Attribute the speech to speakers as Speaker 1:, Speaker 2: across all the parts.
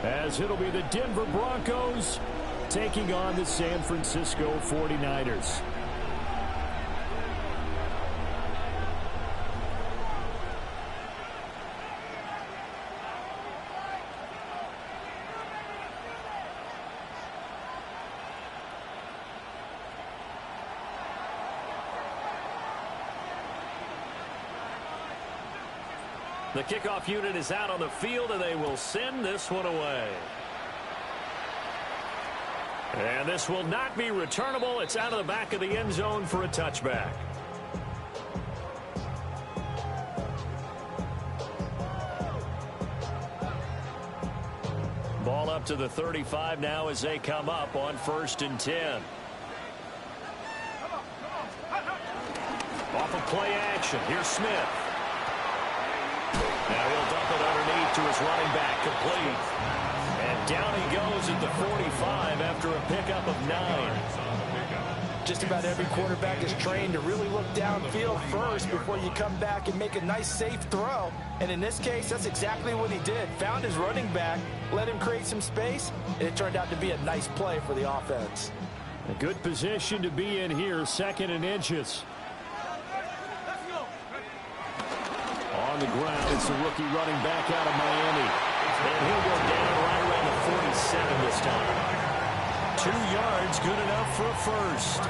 Speaker 1: as it'll be the Denver Broncos taking on the San Francisco 49ers.
Speaker 2: The kickoff unit is out on the field, and they will send this one away. And this will not be returnable. It's out of the back of the end zone for a touchback. Ball up to the 35 now as they come up on 1st and 10. Off of play action. Here's Smith. Now he'll dump it underneath to his running back, complete. And down he goes at the 45 after a pickup of 9.
Speaker 3: Just about every quarterback is trained to really look downfield first before you come back and make a nice, safe throw. And in this case, that's exactly what he did. Found his running back, let him create some space, and it turned out to be a nice play for the offense.
Speaker 1: A good position to be in here, 2nd and inches. On the ground, it's the rookie running back out of Miami. And he'll go down right around the 47 this time. 2 yards, good enough for a first.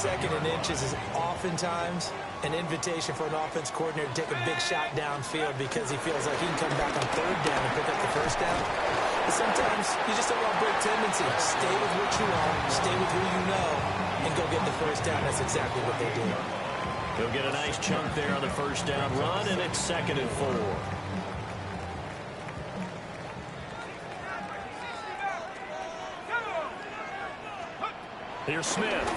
Speaker 3: 2nd and inches is oftentimes an invitation for an offense coordinator to take a big shot downfield because he feels like he can come back on 3rd down and pick up the 1st down. But sometimes you just don't want to break tendency. Stay with what you are, stay with who you know, and go get the 1st down. That's exactly what they did.
Speaker 2: He'll get a nice chunk there on the 1st down run, and it's 2nd and 4. Here's Smith.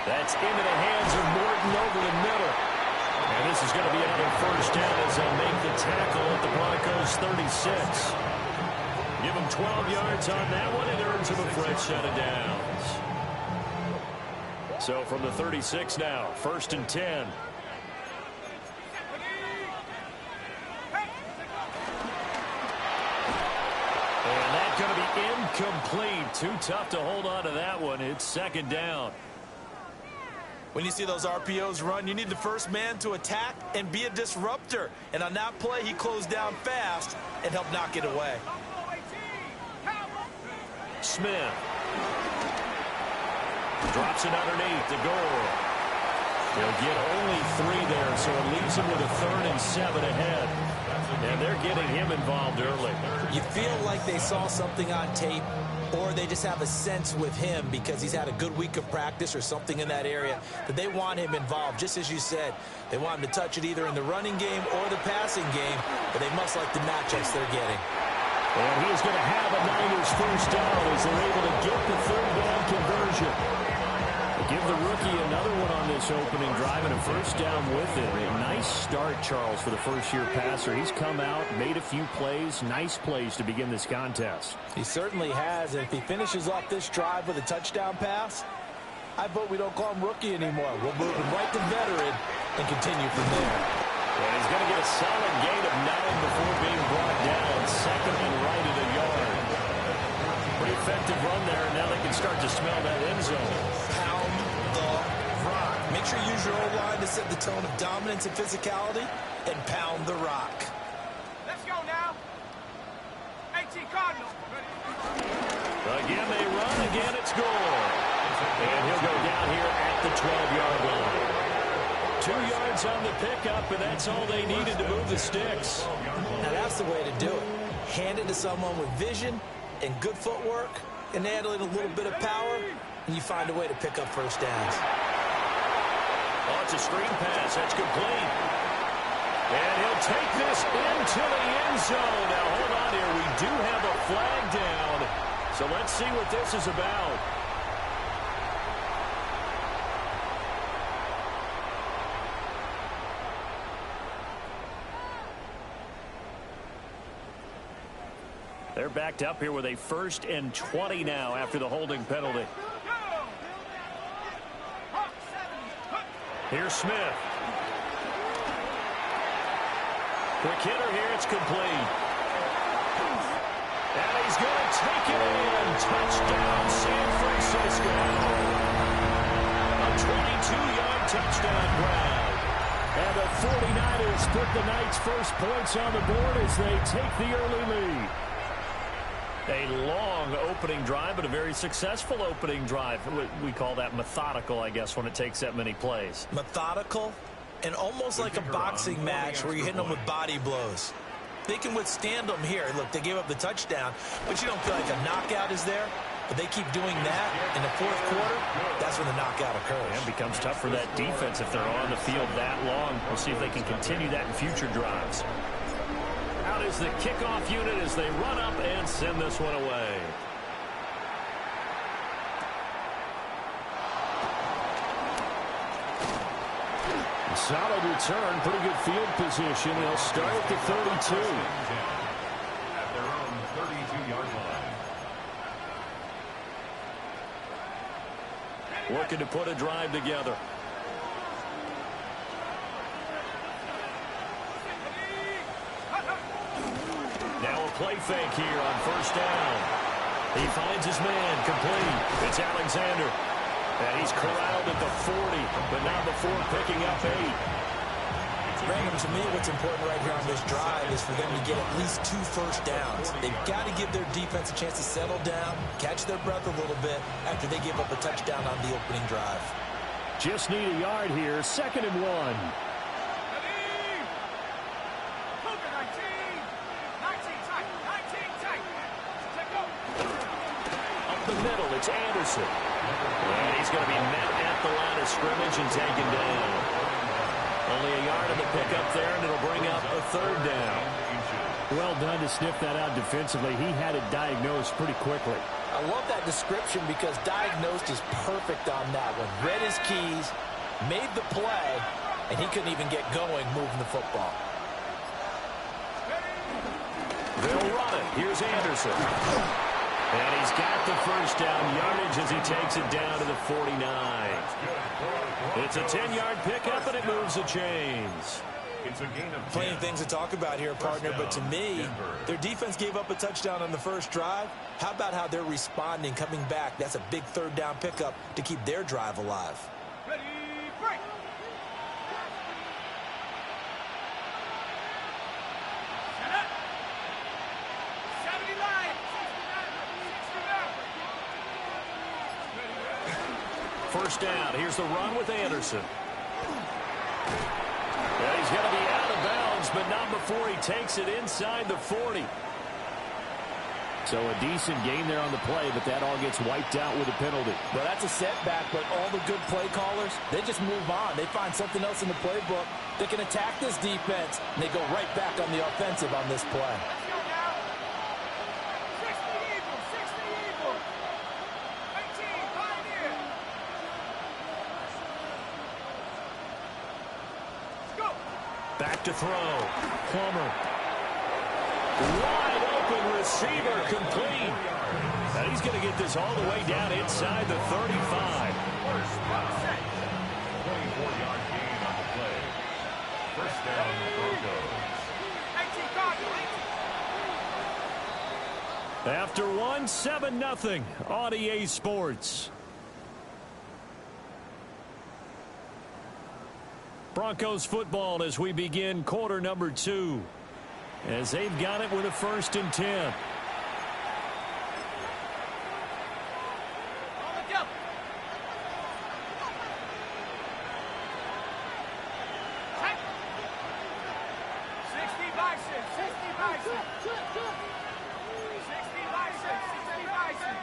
Speaker 2: That's into the hands of Morton over the middle. And this is going to be another 1st down as they'll make the tackle at the Broncos 36. Give him 12 yards on that one, and earns him a fresh set of downs. So from the 36 now, 1st and 10. And that's going to be incomplete. Too tough to hold on to that one. It's 2nd down.
Speaker 3: When you see those RPOs run, you need the first man to attack and be a disruptor. And on that play, he closed down fast and helped knock it away.
Speaker 2: Smith. Drops it underneath the goal. They'll get only 3 there, so it leaves them with a 3rd and 7 ahead. And they're getting him involved early.
Speaker 3: You feel like they saw something on tape, or they just have a sense with him because he's had a good week of practice or something in that area that they want him involved. Just as you said, they want him to touch it either in the running game or the passing game, but they must like the matchups they're getting.
Speaker 1: And he's going to have a Niners 1st down as they're able to get the 3rd down conversion. Give the rookie another one on this opening drive and a 1st down with it. A nice start, Charles, for the first-year passer. He's come out, made a few plays, nice plays to begin this contest.
Speaker 3: He certainly has, and if he finishes off this drive with a touchdown pass, I vote we don't call him rookie anymore. We'll move him right to veteran and continue from there.
Speaker 2: And he's going to get a solid gain of 9 before being brought down. 2nd and right at a yard. Pretty effective run there, and now they can start to smell that end zone.
Speaker 3: Pound the rock. Make sure you use your O-line to set the tone of dominance and physicality, and pound the rock.
Speaker 4: Let's go now. 18 Cardinals.
Speaker 2: Again, they run. Again, it's goal. And he'll go down here at the 12-yard line. 2 yards on the pickup, and that's all they needed to move the sticks.
Speaker 3: Now, that's the way to do it. Hand it to someone with vision and good footwork, and add in a little bit of power, and you find a way to pick up 1st downs.
Speaker 2: Oh, it's a screen pass. That's complete. And he'll take this into the end zone. Now, hold on here. We do have a flag down. So let's see what this is about. They're backed up here with a 1st and 20 now after the holding penalty. Here's Smith. Quick hitter here. It's complete.
Speaker 1: taken in. Touchdown, San Francisco. A 22-yard touchdown grab. And the 49ers put the Knights' first points on the board as they take the early lead. A long opening drive, but a very successful opening drive. We call that methodical, I guess, when it takes that many plays.
Speaker 3: Methodical and almost like a boxing match where you're hitting them with body blows. They can withstand them here. Look, they gave up the touchdown, but you don't feel like a knockout is there. But they keep doing that in the fourth quarter. That's when the knockout occurs.
Speaker 1: And it becomes tough for that defense if they're on the field that long. We'll see if they can continue that in future drives. Out is the kickoff unit as they run up and send this one away. Solid return, pretty good field position. They'll start at the 32.
Speaker 2: At their own 32-yard line.
Speaker 1: Working to put a drive together. Now a play fake here on first down. He finds his man, complete. It's Alexander. And he's corralled at the 40, but not before picking up 8.
Speaker 3: Random, to me, what's important right here on this drive is for them to get at least 2 first downs. They've got to give their defense a chance to settle down, catch their breath a little bit after they give up a touchdown on the opening drive.
Speaker 1: Just need a yard here, 2nd and 1. Up the middle, it's Anderson. And he's going to be met at the line of scrimmage and taken down. Only a yard of the pickup there, and it'll bring up a 3rd down. Well done to sniff that out defensively. He had it diagnosed pretty quickly.
Speaker 3: I love that description because diagnosed is perfect on that one. Read his keys, made the play, and he couldn't even get going moving the football.
Speaker 1: They'll run it. Here's Anderson. And he's got the first down yardage as he takes it down to the 49. It's a 10-yard pickup, and it moves the chains.
Speaker 3: Plenty of things to talk about here, partner, but to me, their defense gave up a touchdown on the first drive. How about how they're responding, coming back? That's a big 3rd down pickup to keep their drive alive.
Speaker 4: Ready, break. Set up. 79. 69.
Speaker 1: First down. Here's the run with Anderson. Yeah, he's going to be out of bounds, but not before he takes it inside the 40. So a decent gain there on the play, but that all gets wiped out with a penalty.
Speaker 3: Well, that's a setback, but all the good play callers, they just move on. They find something else in the playbook. They can attack this defense, and they go right back on the offensive on this play.
Speaker 4: Let's go now. 60 Eagles, 60 Eagles. 18, Pioneer. Let's go.
Speaker 1: Back to throw. Plummer. Wide open receiver, complete. And he's going to get this all the way down inside the 35.
Speaker 2: 24-yard gain on the play. First down, Broncos.
Speaker 4: 18 Cardinals.
Speaker 1: After 1, 7-0 on EA Sports. Broncos football as we begin quarter number 2. As they've got it with a 1st and 10.
Speaker 4: All together. Check. 60 Bison, 60 Bison. 60 Bison, 60 Bison.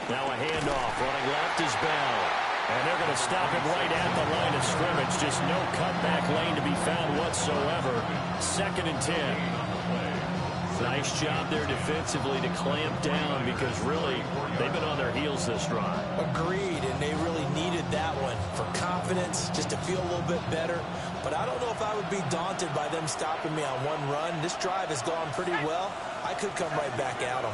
Speaker 1: Now a handoff. Running left is Bell. And they're going to stop him right at the line of scrimmage. Just no cutback lane to be found whatsoever. 2nd and 10. Nice job there defensively to clamp down because really they've been on their heels this drive.
Speaker 3: Agreed, and they really needed that one for confidence, just to feel a little bit better. But I don't know if I would be daunted by them stopping me on one run. This drive has gone pretty well. I could come right back at them.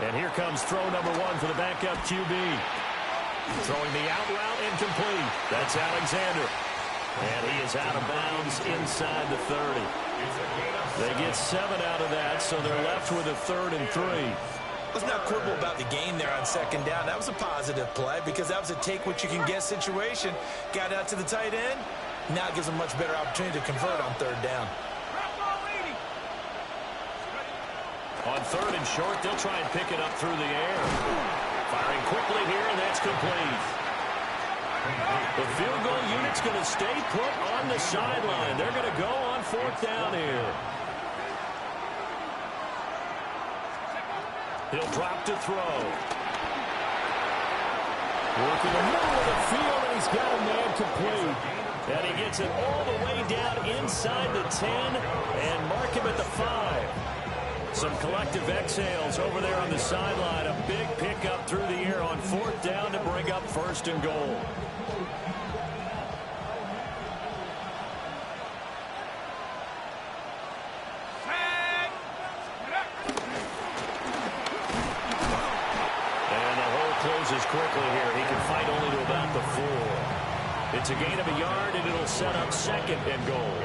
Speaker 1: And here comes throw number 1 for the backup QB. Throwing the out route incomplete. That's Alexander. And he is out of bounds inside the 30. They get 7 out of that, so they're left with a 3rd and 3.
Speaker 3: Let's not quibble about the gain there on 2nd down. That was a positive play because that was a take-what-you-can-get situation. Got out to the tight end. Now it gives them a much better opportunity to convert on 3rd down.
Speaker 1: On 3rd and short, they'll try and pick it up through the air. Firing quickly here, and that's complete. The field goal unit's going to stay put on the sideline. They're going to go on 4th down here. He'll drop to throw. Working the middle of the field, and he's got a man complete. And he gets it all the way down inside the 10 and mark him at the 5. Some collective exhales over there on the sideline. A big pickup through the air on 4th down to bring up 1st and goal. And the hole closes quickly here. He can fight only to about the 4. It's a gain of a yard, and it'll set up 2nd and goal.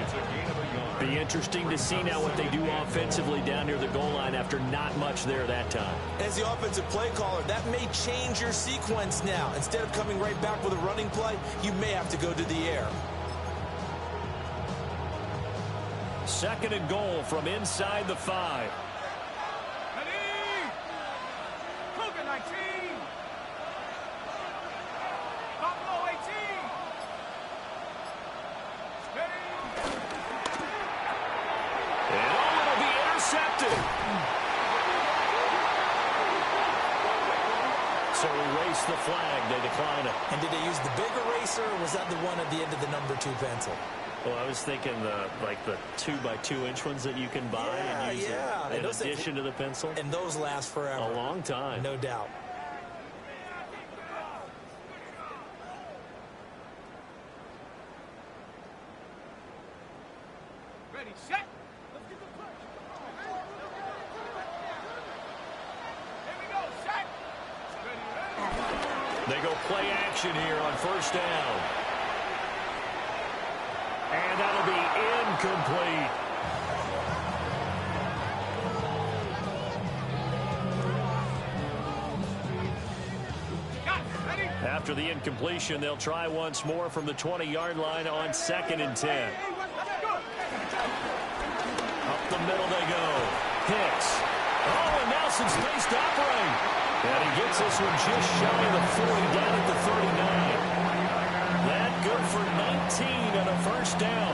Speaker 1: Be interesting to see now what they do offensively down near the goal line after not much there that time.
Speaker 3: As the offensive play caller, that may change your sequence now. Instead of coming right back with a running play, you may have to go to the air.
Speaker 1: 2nd and goal from inside the 5.
Speaker 4: Cougar 19. Buffalo 18.
Speaker 1: And it'll be intercepted. So erase the flag. They decline it.
Speaker 3: And did they use the big eraser, or was that the one at the end of the number 2 pencil?
Speaker 1: Well, I was thinking the 2x2-inch ones that you can buy and use in addition to the pencil.
Speaker 3: And those last forever.
Speaker 1: A long time.
Speaker 3: No doubt.
Speaker 4: Ready, set. Let's get the play. Here we go, set. Ready, ready.
Speaker 1: They go play action here on 1st down. And that'll be incomplete.
Speaker 4: Got it, ready.
Speaker 1: After the incompletion, they'll try once more from the 20-yard line on 2nd and 10.
Speaker 4: Let's go.
Speaker 1: Up the middle they go. Hicks. Oh, and Nelson spaced upright. And he gets this one just shy of the 40 down at the 39. That good for 19 on a 1st down.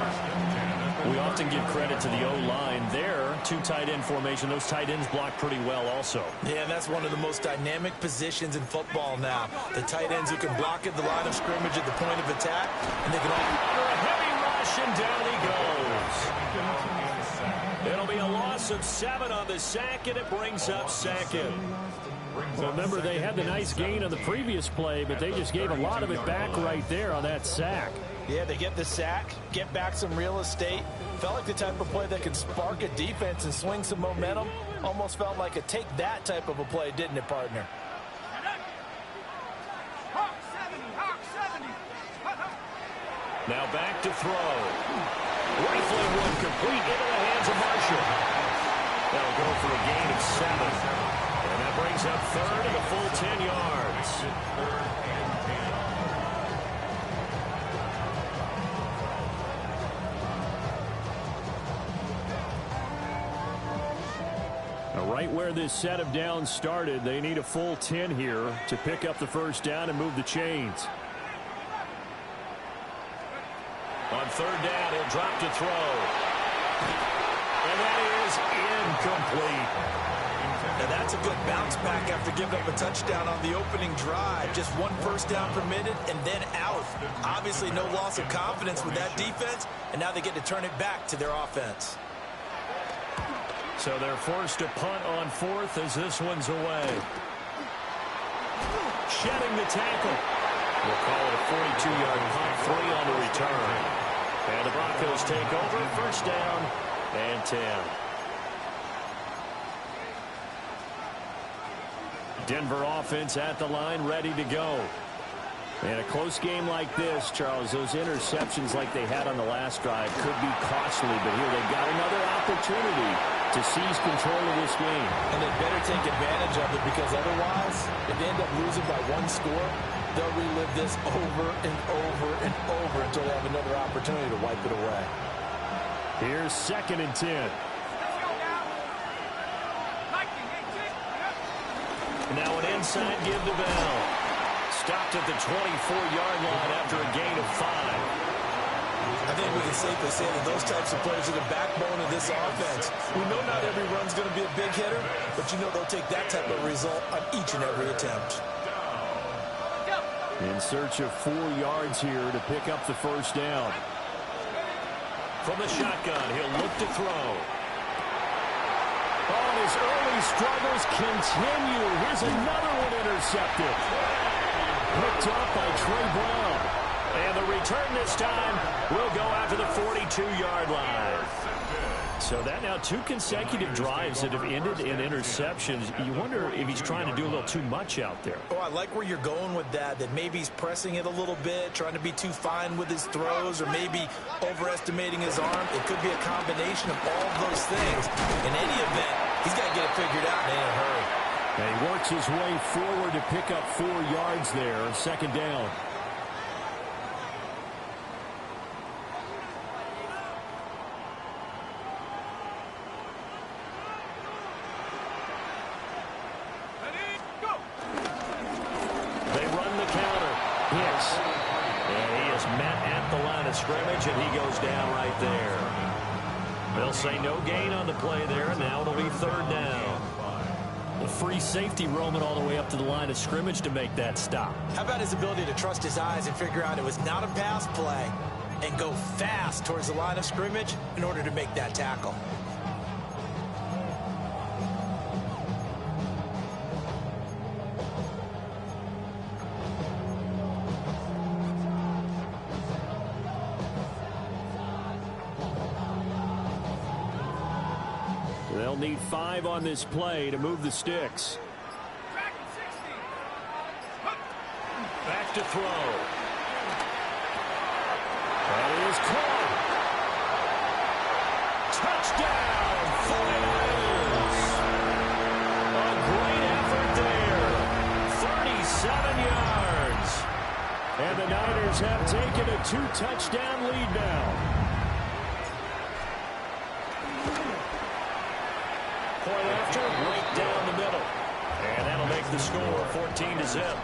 Speaker 1: We often give credit to the O-line there. 2 tight end formation. Those tight ends block pretty well also.
Speaker 3: Yeah, that's one of the most dynamic positions in football now. The tight ends who can block at the line of scrimmage at the point of attack, and they can all...
Speaker 1: Under a heavy rush, and down he goes. It'll be a loss of 7 on the sack, and it brings up 2nd. So remember, they had the nice gain on the previous play, but they just gave a lot of it back right there on that sack.
Speaker 3: Yeah, they get the sack, get back some real estate. Felt like the type of play that could spark a defense and swing some momentum. Almost felt like a take that type of a play, didn't it, partner?
Speaker 4: Hawk 70, Hawk 70.
Speaker 1: Now back to throw. Rifling one complete into the hands of Marshall. That'll go for a gain of 7. And that brings up 3rd and a full 10 yards. Now, right where this set of downs started, they need a full 10 here to pick up the 1st down and move the chains. On 3rd down, he'll drop to throw. And that is incomplete.
Speaker 3: Now that's a good bounce back after giving up a touchdown on the opening drive. Just 1 first down permitted and then out. Obviously no loss of confidence with that defense, and now they get to turn it back to their offense.
Speaker 1: So they're forced to punt on 4th as this one's away. Shedding the tackle. We'll call it a 42-yard punt, 3 on the return. And the Broncos take over, 1st down and 10. Denver offense at the line, ready to go. And a close game like this, Charles, those interceptions like they had on the last drive could be costly, but here they've got another opportunity to seize control of this game.
Speaker 3: And they better take advantage of it, because otherwise, if they end up losing by one score, they'll relive this over and over and over until they have another opportunity to wipe it away.
Speaker 1: Here's 2nd and 10. Now an inside give to Bell. Stopped at the 24-yard line after a gain of 5.
Speaker 3: I think we can safely say that those types of players are the backbone of this offense. We know not every run's going to be a big hitter, but you know they'll take that type of result on each and every attempt.
Speaker 1: In search of 4 yards here to pick up the first down. From the shotgun, he'll look to throw. Oh, and his early struggles continue. Here's another one intercepted. Picked up by Trey Brown. And the return this time will go after the 42-yard line. So that now 2 consecutive drives that have ended in interceptions. You wonder if he's trying to do a little too much out there.
Speaker 3: Oh, I like where you're going with that maybe he's pressing it a little bit, trying to be too fine with his throws, or maybe overestimating his arm. It could be a combination of all of those things. In any event, he's got to get it figured out in a hurry.
Speaker 1: And he works his way forward to pick up 4 yards there, 2nd down. Scrimmage, and he goes down right there. They'll say no gain on the play there, and now it'll be 3rd down. A free safety roaming all the way up to the line of scrimmage to make that stop.
Speaker 3: How about his ability to trust his eyes and figure out it was not a pass play and go fast towards the line of scrimmage in order to make that tackle?
Speaker 1: They'll need 5 on this play to move the sticks. Back to throw. That is caught. Touchdown, 49ers. A great effort there. 37 yards. And the Niners have taken a 2-touchdown lead now. Point after, right down the middle. And that'll make the score 14-0.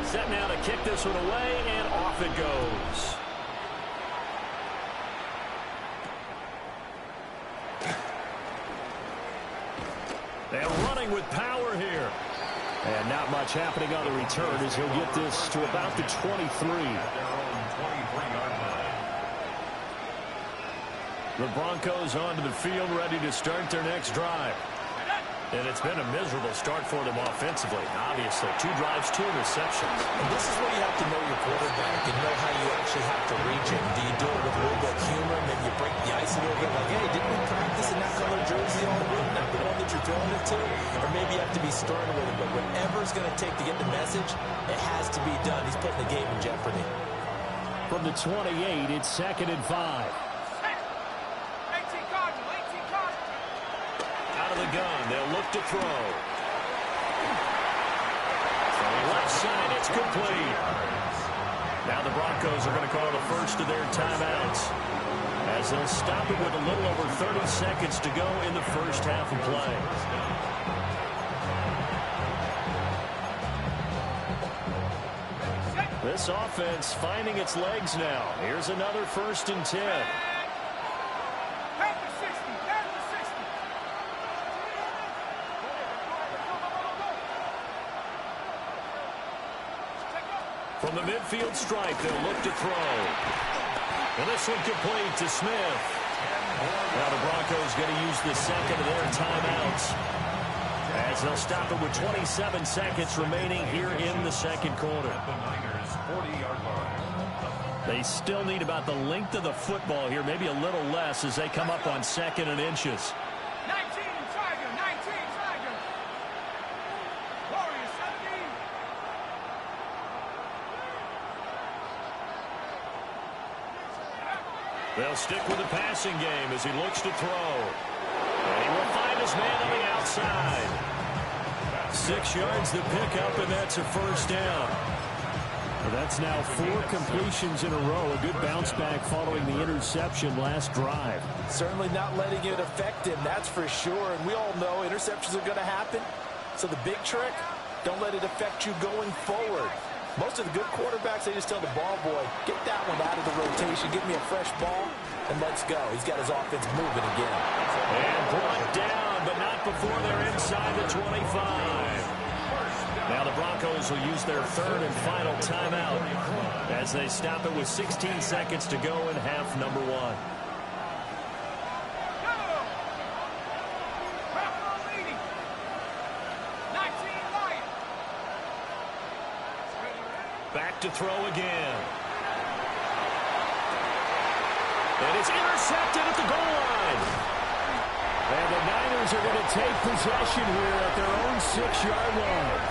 Speaker 1: Set now to kick this one away, and off it goes. And running with power here. And not much happening on the return as he'll get this to about the 23. The Broncos onto the field, ready to start their next drive. And it's been a miserable start for them offensively. Obviously, 2 drives, 2 interceptions.
Speaker 3: And this is where you have to know your quarterback and know how you actually have to reach him. Do you do it with a little bit of humor? Maybe you break the ice a little bit, like, hey, didn't we practice in that color jersey all week? Not the one that you're throwing it to? Or maybe you have to be stern with him. But whatever it's going to take to get the message, it has to be done. He's putting the game in jeopardy.
Speaker 1: From the 28, it's 2nd and 5. The gun, they'll look to throw. From the left side, it's complete. Now the Broncos are going to call the first of their timeouts as they'll stop it with a little over 30 seconds to go in the first half of play. This offense finding its legs now. Here's another 1st and 10. From the midfield stripe, they'll look to throw. And this one complete to Smith. Now the Broncos going to use the second of their timeouts as they'll stop it with 27 seconds remaining here in the second quarter. They still need about the length of the football here, maybe a little less as they come up on 2nd and inches.
Speaker 2: They'll stick with the passing game as he looks to throw. And he will find his man on the outside.
Speaker 1: 6 yards to pick up, and that's a first down. Well, that's now 4 completions in a row. A good bounce back following the interception last drive.
Speaker 3: Certainly not letting it affect him, that's for sure. And we all know interceptions are going to happen. So the big trick, don't let it affect you going forward. Most of the good quarterbacks, they just tell the ball boy, get that one out of the rotation, give me a fresh ball, and let's go. He's got his offense moving again.
Speaker 2: And brought down, but not before they're inside the 25. Now the Broncos will use their third and final timeout as they stop it with 16 seconds to go in half number 1. Back to throw again. And it's intercepted at the goal line.
Speaker 1: And the Niners are going to take possession here at their own 6-yard line.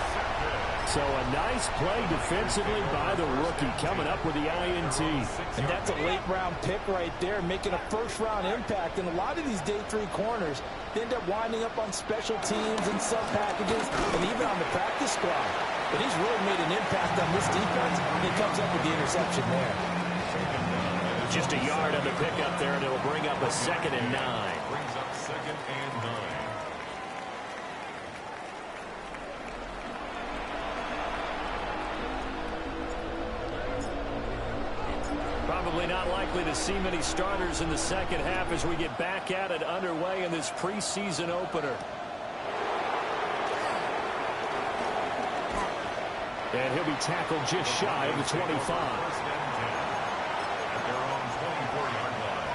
Speaker 1: So a nice play defensively by the rookie coming up with the INT.
Speaker 3: And that's a late-round pick right there, making a first-round impact. And a lot of these day 3 corners, they end up winding up on special teams and sub-packages and even on the practice squad. But he's really made an impact on this defense, and he comes up with the interception there.
Speaker 2: Just a yard on the pickup there, and it'll bring up a 2nd and 9.
Speaker 5: Brings up 2nd and 9.
Speaker 1: Probably not likely to see many starters in the second half as we get back at it underway in this preseason opener. And he'll be tackled just shy of the 25.
Speaker 5: At their own 24-yard line.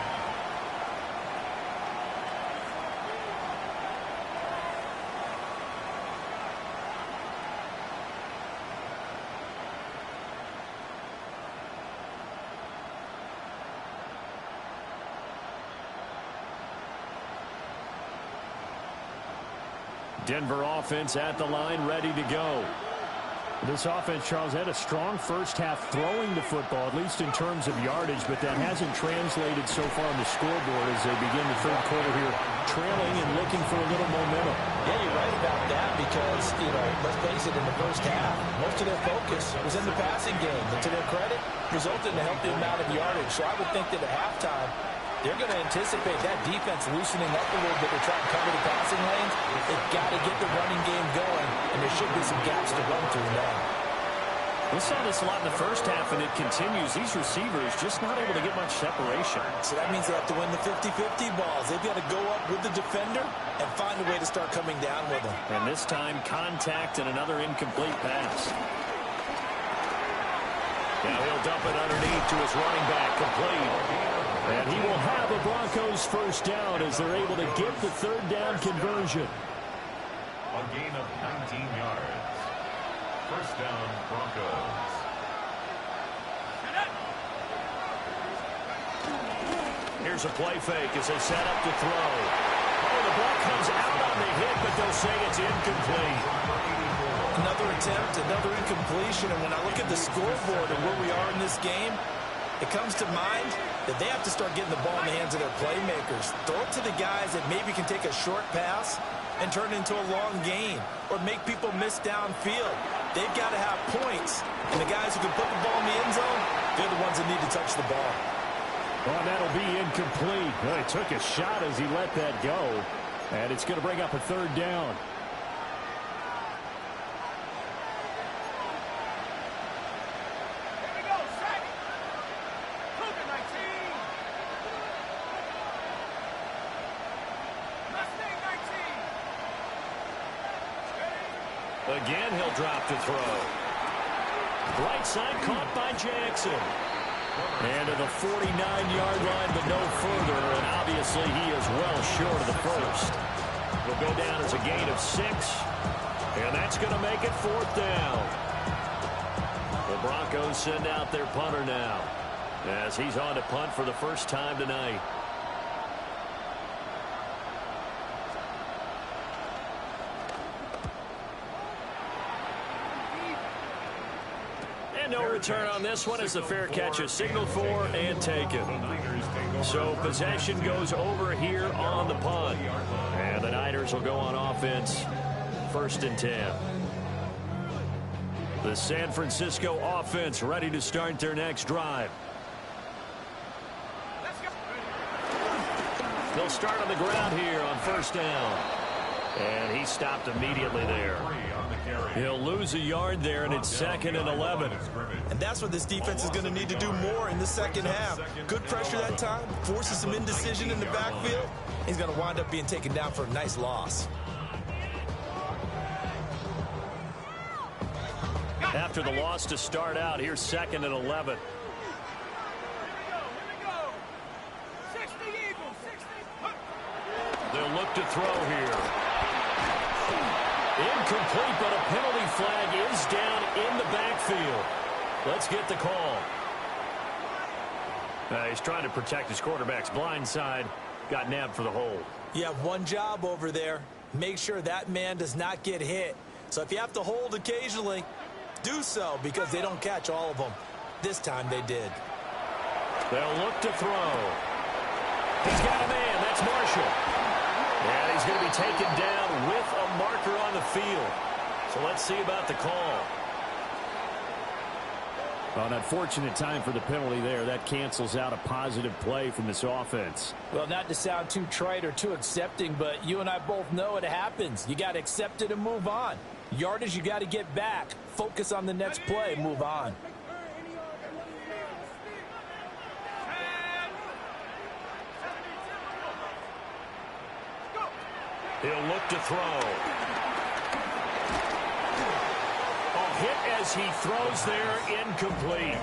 Speaker 1: Denver offense at the line, ready to go. This offense, Charles, had a strong first half throwing the football, at least in terms of yardage, but that hasn't translated so far on the scoreboard as they begin the third quarter here, trailing and looking for a little momentum.
Speaker 3: Yeah, you're right about that because, let's face it, in the first half, most of their focus was in the passing game. And to their credit, resulted in a healthy amount of yardage. So I would think that at halftime, they're going to anticipate that defense loosening up a little bit to try and cover the passing lanes. They've got to get the running game going, and there should be some gaps to run through now.
Speaker 1: We saw this a lot in the first half, and it continues. These receivers just not able to get much separation.
Speaker 3: So that means they have to win the 50-50 balls. They've got to go up with the defender and find a way to start coming down with them.
Speaker 1: And this time, contact and another incomplete pass.
Speaker 2: Now he'll dump it underneath to his running back, complete.
Speaker 1: And he will have a Broncos first down as they're able to get the third down conversion.
Speaker 5: A gain of 19 yards. First down, Broncos.
Speaker 2: Here's a play fake as they set up to throw. Oh, the ball comes out on the hit, but they'll say it's incomplete.
Speaker 3: Another attempt, another incompletion. And when I look at the scoreboard and where we are in this game, it comes to mind that they have to start getting the ball in the hands of their playmakers. Throw it to the guys that maybe can take a short pass and turn it into a long gain or make people miss downfield. They've got to have points. And the guys who can put the ball in the end zone, they're the ones that need to touch the ball.
Speaker 1: Well, that'll be incomplete. Well, he took a shot as he let that go. And it's going to bring up a third down.
Speaker 2: Again, he'll drop to throw. Right side caught by Jackson.
Speaker 1: And to the 49-yard line, but no further. And obviously, he is well short of the first.
Speaker 2: Will go down as a gain of 6. And that's going to make it fourth down. The Broncos send out their punter now as he's on to punt for the first time tonight.
Speaker 1: And no return on this one as the fair catch is signaled for and taken. So possession goes over here on the punt. And the Niners will go on offense, 1st and 10. The San Francisco offense ready to start their next drive. They'll start on the ground here on 1st down. And he stopped immediately there. He'll lose a yard there, and it's 2nd and 11.
Speaker 3: And that's what this defense is going to need to do more in the second half. Good pressure that time, forces some indecision in the backfield. He's going to wind up being taken down for a nice loss.
Speaker 1: After the loss to start out, here's 2nd and 11. They'll look to throw here. Incomplete, but a penalty flag is down in the backfield. Let's get the call. He's trying to protect his quarterback's blind side. Got nabbed for the hold.
Speaker 3: You have one job over there. Make sure that man does not get hit. So if you have to hold occasionally, do so, because they don't catch all of them. This time they did.
Speaker 1: They'll look to throw. He's got a man. That's Marshall. And he's going to be taken down with a marker on the field. So let's see about the call. An unfortunate time for the penalty there. That cancels out a positive play from this offense.
Speaker 6: Well, not to sound too trite or too accepting, but you and I both know it happens. You got to accept it and move on. Yardage, you got to get back. Focus on the next play. Move on.
Speaker 1: He'll look to throw. A hit as he throws there, incomplete.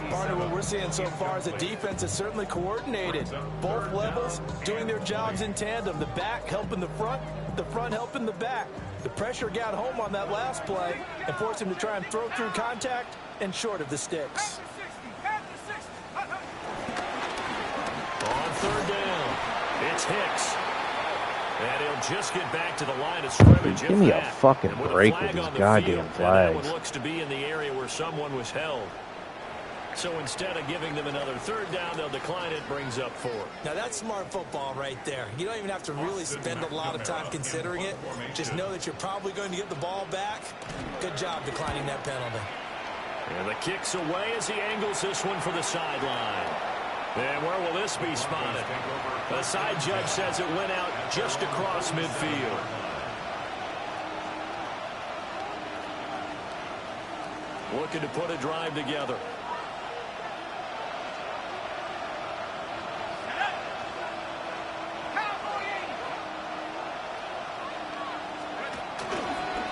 Speaker 6: Part of what we're seeing so far is the defense is certainly coordinated. Both levels doing their jobs in tandem. The back helping the front helping the back. The pressure got home on that last play and forced him to try and throw through contact and short of the sticks.
Speaker 1: On 3rd down, it's Hicks. And he'll just get back to the line of scrimmage.
Speaker 7: Give me a fucking break with these goddamn flags.
Speaker 1: That one looks to be in the area where someone was held. So instead of giving them another 3rd down, they'll decline it, brings up 4.
Speaker 3: Now that's smart football right there. You don't even have to really spend a lot of time considering it. Just know that you're probably going to get the ball back. Good job declining that penalty.
Speaker 1: And the kick's away as he angles this one for the sideline. And where will this be spotted? The side judge says it went out just across midfield. Looking to put a drive together.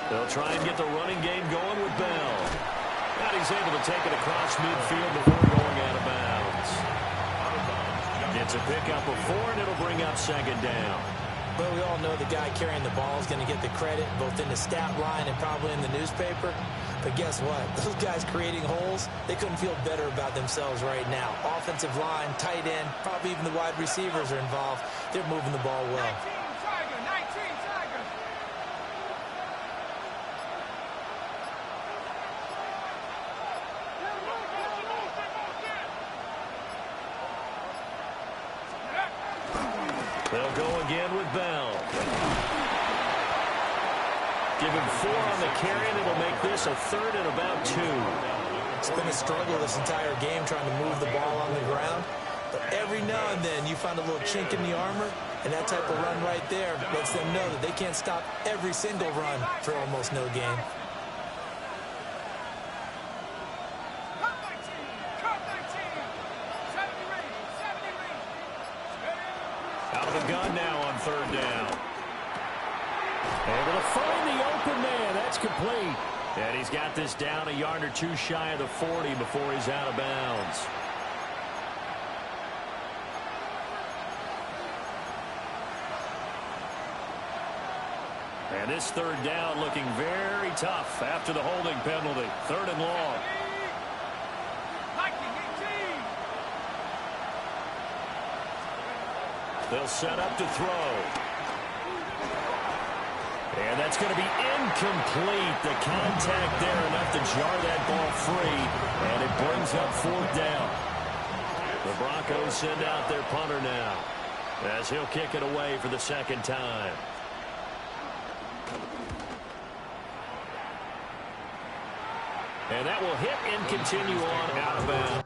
Speaker 1: They'll try and get the running game going with Bell. And he's able to take it across midfield before going out of bounds. It's a pickup of 4, and it'll bring up 2nd down.
Speaker 3: But we all know the guy carrying the ball is going to get the credit both in the stat line and probably in the newspaper. But guess what? Those guys creating holes, they couldn't feel better about themselves right now. Offensive line, tight end, probably even the wide receivers are involved. They're moving the ball well.
Speaker 4: 19 Tigers.
Speaker 1: They'll go again with Bell. Give him 4 on the carry, and it'll make this a 3rd and about 2.
Speaker 3: It's been a struggle this entire game trying to move the ball on the ground. But every now and then you find a little chink in the armor, and that type of run right there lets them know that they can't stop every single run for almost no gain.
Speaker 1: Out of the gun now on 3rd down. Able to find the open man. That's complete. And he's got this down a yard or 2 shy of the 40 before he's out of bounds. And this 3rd down looking very tough after the holding penalty. 3rd and long. They'll set up to throw. And that's going to be incomplete. The contact there enough to jar that ball free, and it brings up 4th down. The Broncos send out their punter now, as he'll kick it away for the 2nd time. And that will hit and continue on out of bounds.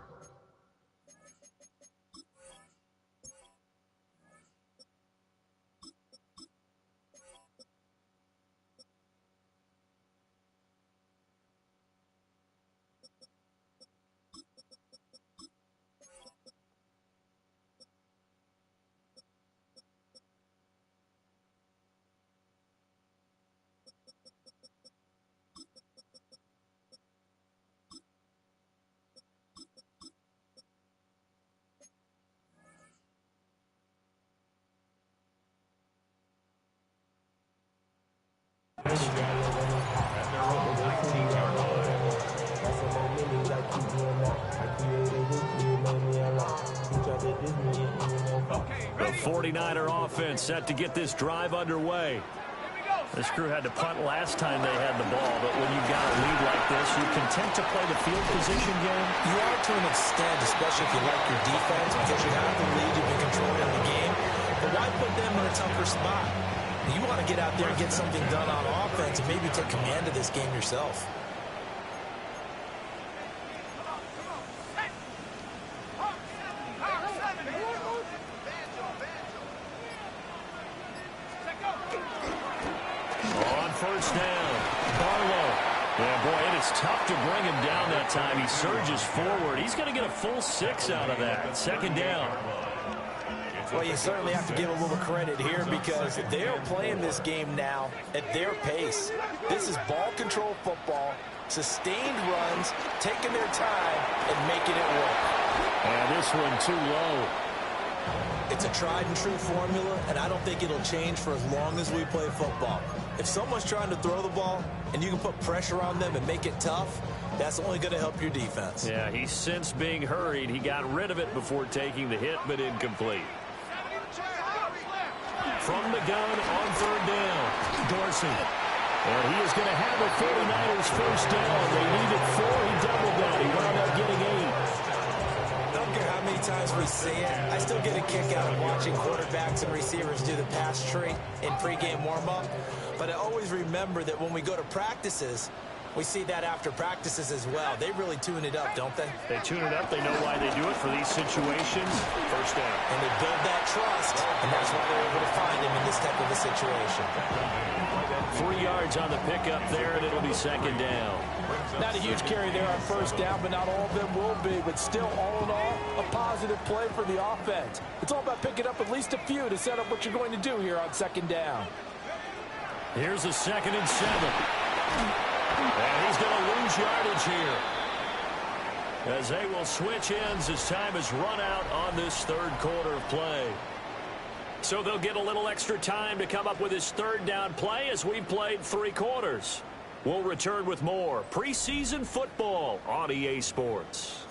Speaker 1: The 49er offense set to get this drive underway. This crew had to punt last time they had the ball, but when you've got a lead like this, you're content to play the field position game?
Speaker 3: You are to an extent, especially if you like your defense, because you have the lead, you've been controlling the game. But why put them in a tougher spot? You want to get out there and get something done on offense and maybe take command of this game yourself.
Speaker 1: On 1st down, Barlow. Yeah, boy, it is tough to bring him down that time. He surges forward. He's going to get a full 6 out of that. 2nd down.
Speaker 3: Well, you certainly have to give a little credit here because they're playing this game now at their pace. This is ball control football, sustained runs, taking their time, and making it work.
Speaker 1: And this one too low.
Speaker 3: It's a tried-and-true formula, and I don't think it'll change for as long as we play football. If someone's trying to throw the ball and you can put pressure on them and make it tough, that's only going to help your defense.
Speaker 1: Yeah, he's since being hurried. He got rid of it before taking the hit, but incomplete. From the gun on 3rd down, Dorsey. And he is going to have a 49ers 1st down. They needed 4. He doubled that. He wound up getting 8.
Speaker 3: Don't care how many times we see it. I still get a kick out of watching quarterbacks and receivers do the pass tree in pregame warm-up. But I always remember that when we go to practices, we see that after practices as well. They really tune it up, don't they?
Speaker 1: They tune it up. They know why they do it for these situations. 1st down.
Speaker 3: And they build that trust, and that's why they're able to find him in this type of a situation.
Speaker 1: 3 yards on the pickup there, and it'll be 2nd down.
Speaker 6: Not a huge carry there on 1st down, but not all of them will be. But still, all in all, a positive play for the offense. It's all about picking up at least a few to set up what you're going to do here on 2nd down.
Speaker 1: Here's a 2nd and 7. And he's going to lose yardage here, as they will switch ends as time has run out on this 3rd quarter of play. So they'll get a little extra time to come up with his 3rd down play as we played 3 quarters. We'll return with more preseason football on EA Sports.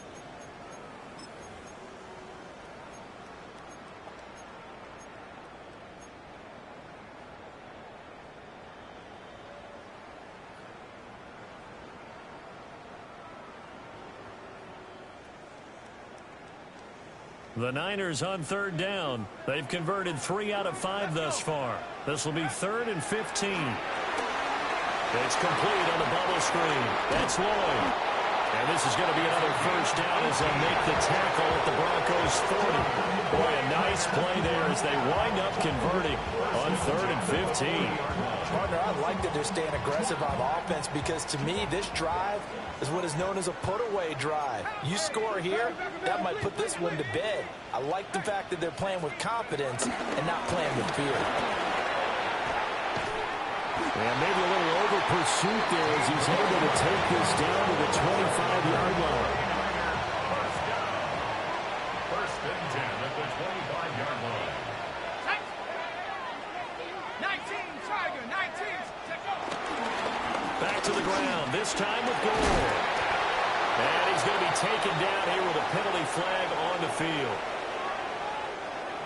Speaker 1: The Niners on 3rd down. They've converted 3 out of 5 thus far. This will be 3rd and 15. It's complete on the bubble screen. That's Lloyd. And this is going to be another 1st down as they make the tackle at the Broncos 40. Boy, a nice play there as they wind up converting on 3rd and 15.
Speaker 3: Partner, I like that they're staying aggressive on offense because to me, this drive is what is known as a put-away drive. You score here, that might put this one to bed. I like the fact that they're playing with confidence and not playing with fear.
Speaker 1: And maybe a little over-pursuit there as he's able to take this down to the 25-yard line.
Speaker 5: 1st and 10 at the 25-yard line.
Speaker 4: 19, Tiger, 19.
Speaker 1: Back to the ground, this time with Gore. And he's going to be taken down here with a penalty flag on the field.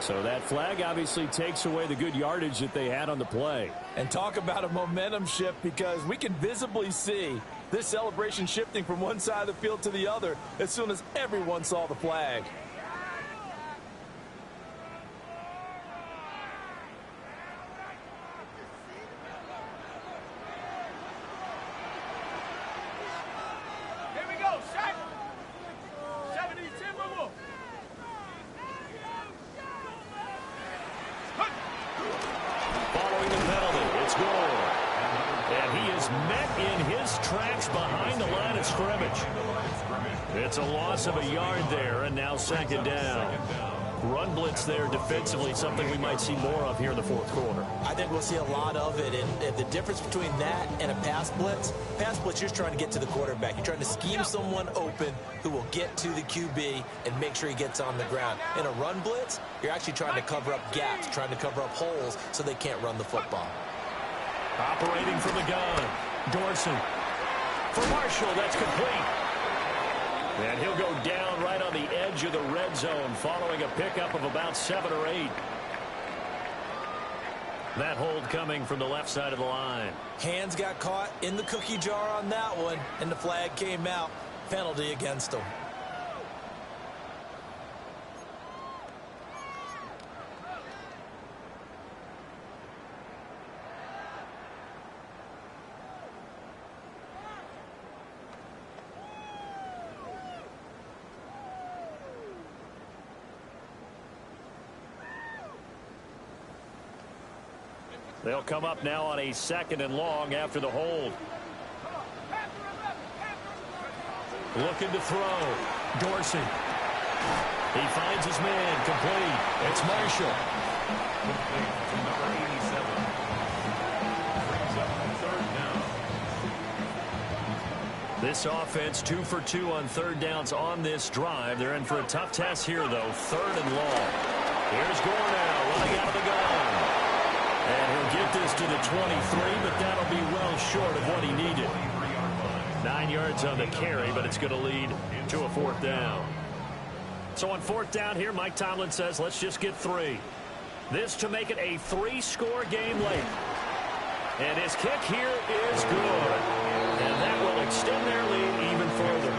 Speaker 1: So that flag obviously takes away the good yardage that they had on the play.
Speaker 6: And talk about a momentum shift, because we can visibly see this celebration shifting from one side of the field to the other as soon as everyone saw the flag.
Speaker 4: Here we go, shot. 70 Timberwolves.
Speaker 1: Following the penalty, it's goal. And he is met in his tracks behind the line of scrimmage. It's a loss of a yard there, and now second down. Run blitz there defensively, something we might see more of here in the fourth quarter.
Speaker 3: I think we'll see a lot of it, and the difference between that and a pass blitz, you're just trying to get to the quarterback. You're trying to scheme someone open who will get to the QB and make sure he gets on the ground. In a run blitz, you're actually trying to cover up gaps, trying to cover up holes so they can't run the football.
Speaker 1: Operating from the gun, Dorsey. For Marshall, that's complete. And he'll go down right on the edge of the red zone following a pickup of about 7 or 8. That hold coming from the left side of the line.
Speaker 3: Hands got caught in the cookie jar on that one, and the flag came out. Penalty against him.
Speaker 1: They'll come up now on a 2nd and long after the hold. Looking to throw. Dorsey. He finds his man. Complete. It's Marshall.
Speaker 5: Number 87. Brings up third down.
Speaker 1: This offense 2 for 2 on third downs on this drive. They're in for a tough test here, though. 3rd and long. Here's Gore now running out of the gun. And he'll get this to the 23, but that'll be well short of what he needed. 9 yards on the carry, but it's going to lead to a 4th down. So on 4th down here, Mike Tomlin says, let's just get 3. This to make it a 3-score game late. And his kick here is good. And that will extend their lead even further.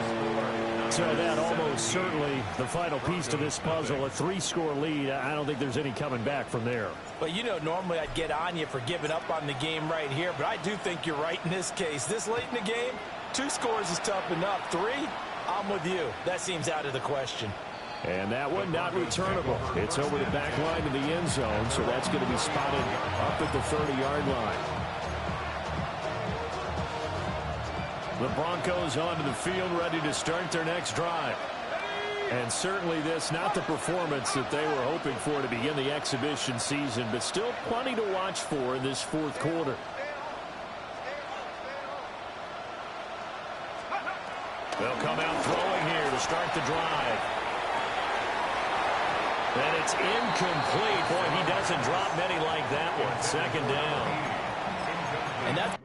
Speaker 1: So that almost certainly the final piece to this puzzle, a 3-score lead. I don't think there's any coming back from there.
Speaker 6: But you know, normally I'd get on you for giving up on the game right here, but I do think you're right in this case. This late in the game, 2 scores is tough enough. 3, I'm with you. That seems out of the question.
Speaker 1: And that one not returnable. It's over the back line to the end zone, so that's going to be spotted up at the 30-yard line. The Broncos onto the field, ready to start their next drive. And certainly this, not the performance that they were hoping for to begin the exhibition season, but still plenty to watch for in this 4th quarter. They'll come out throwing here to start the drive. And it's incomplete. Boy, he doesn't drop many like that one. 2nd down.
Speaker 6: And that's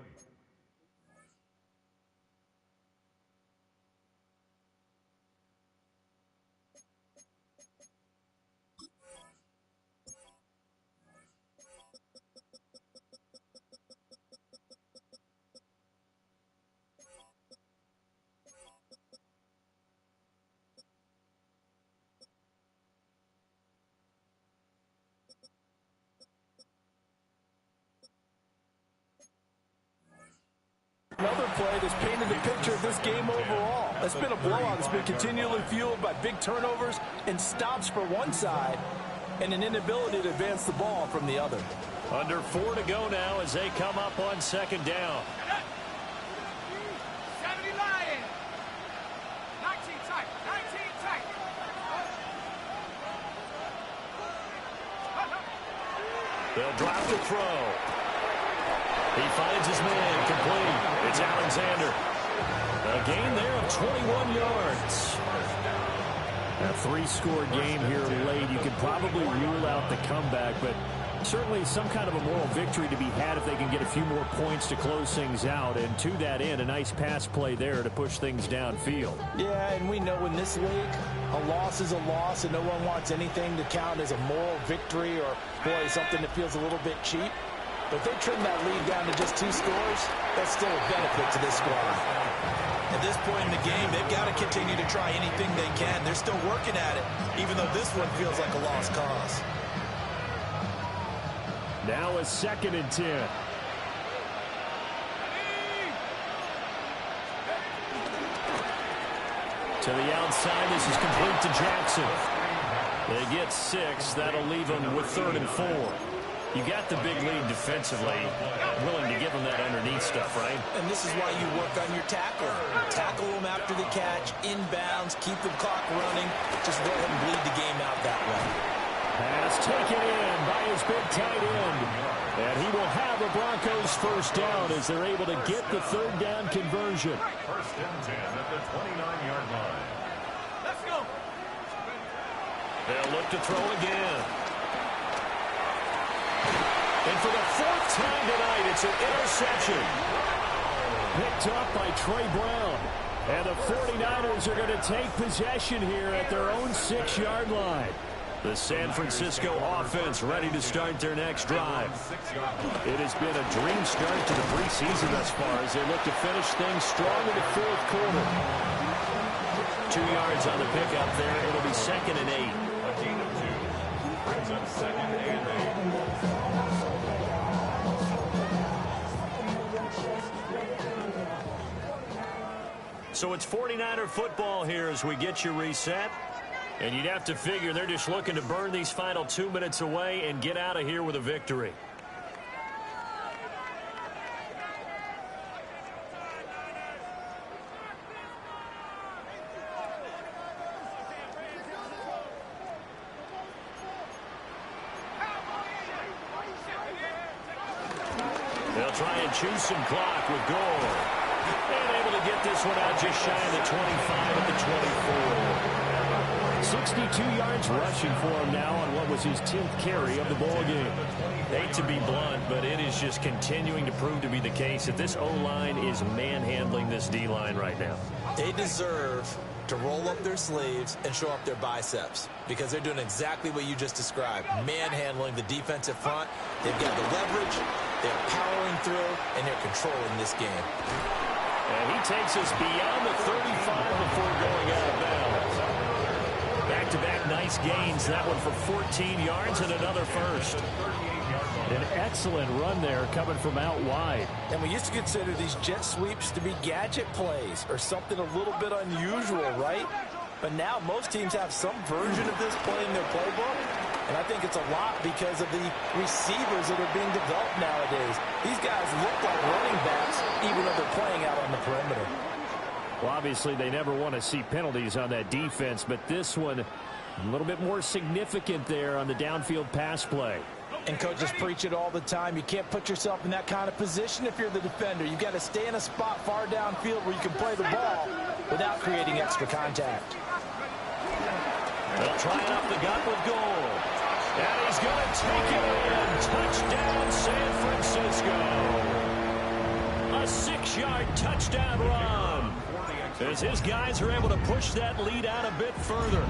Speaker 6: another play that's painted the picture of this game overall. It's been a blowout. It's been continually fueled by big turnovers and stops for one side and an inability to advance the ball from the other.
Speaker 1: Under 4 to go now as they come up on 2nd down.
Speaker 4: 70 Lions. 19 tight. 19 tight.
Speaker 1: They'll drop the throw. He finds his man, complete. It's Alexander. A gain there of 21 yards. A 3-score game here late. You could probably rule out the comeback, but certainly some kind of a moral victory to be had if they can get get a few more points to close things out. And to that end, a nice pass play there to push things downfield.
Speaker 6: Yeah, and we know in this league, a loss is a loss, and no one wants anything to count as a moral victory or, boy, something that feels a little bit cheap. But if they trim that lead down to just 2 scores, that's still a benefit to this squad.
Speaker 3: At this point in the game, they've got to continue to try anything they can. They're still working at it, even though this one feels like a lost cause.
Speaker 1: Now a 2nd and 10. To the outside, this is complete to Jackson. They get 6. That'll leave them with 3rd and 4. You got the big lead defensively, willing to give them that underneath stuff, right?
Speaker 3: And this is why you work on your tackle. Tackle them after the catch, inbounds, keep the clock running. Just go ahead and bleed the game out that way.
Speaker 1: Pass taken in by his big tight end. And he will have the Broncos first down as they're able to get the 3rd down conversion.
Speaker 5: 1st and 10 at the 29-yard line.
Speaker 4: Let's go.
Speaker 1: They'll look to throw again. And for the 4th time tonight, it's an interception. Picked up by Trey Brown. And the 49ers are going to take possession here at their own 6-yard line. The San Francisco offense ready to start their next drive. It has been a dream start to the preseason thus far as they look to finish things strong in the 4th quarter. 2 yards on the pickup there. It'll be 2nd and 8.
Speaker 5: A gain of 2 brings up 2nd and 8.
Speaker 1: So it's 49er football here as we get you reset. And you'd have to figure they're just looking to burn these final 2 minutes away and get out of here with a victory. They'll try and choose some clock with Gore. And able to get this one out just shy of the 25 at the 24. 62 yards rushing for him now on what was his 10th carry of the ball game. Hate to be blunt, but it is just continuing to prove to be the case that this O-line is manhandling this D-line right now.
Speaker 3: They deserve to roll up their sleeves and show up their biceps because they're doing exactly what you just described, manhandling the defensive front. They've got the leverage, they're powering through, and they're controlling this game.
Speaker 1: And he takes us beyond the 35 before going out of bounds. Back-to-back nice gains. That one for 14 yards and another first. An excellent run there coming from out wide.
Speaker 6: And we used to consider these jet sweeps to be gadget plays or something a little bit unusual, right? But now most teams have some version of this play in their playbook. And I think it's a lot because of the receivers that are being developed nowadays. These guys look like running backs even though they're playing out on the perimeter.
Speaker 1: Well, obviously, they never want to see penalties on that defense, but this one a little bit more significant there on the downfield pass play.
Speaker 6: And coaches preach it all the time. You can't put yourself in that kind of position if you're the defender. You've got to stay in a spot far downfield where you can play the ball without creating extra contact.
Speaker 1: They'll try it up the gut with goal. And he's going to take it in. Touchdown, San Francisco. A 6-yard touchdown run. As his guys are able to push that lead out a bit further.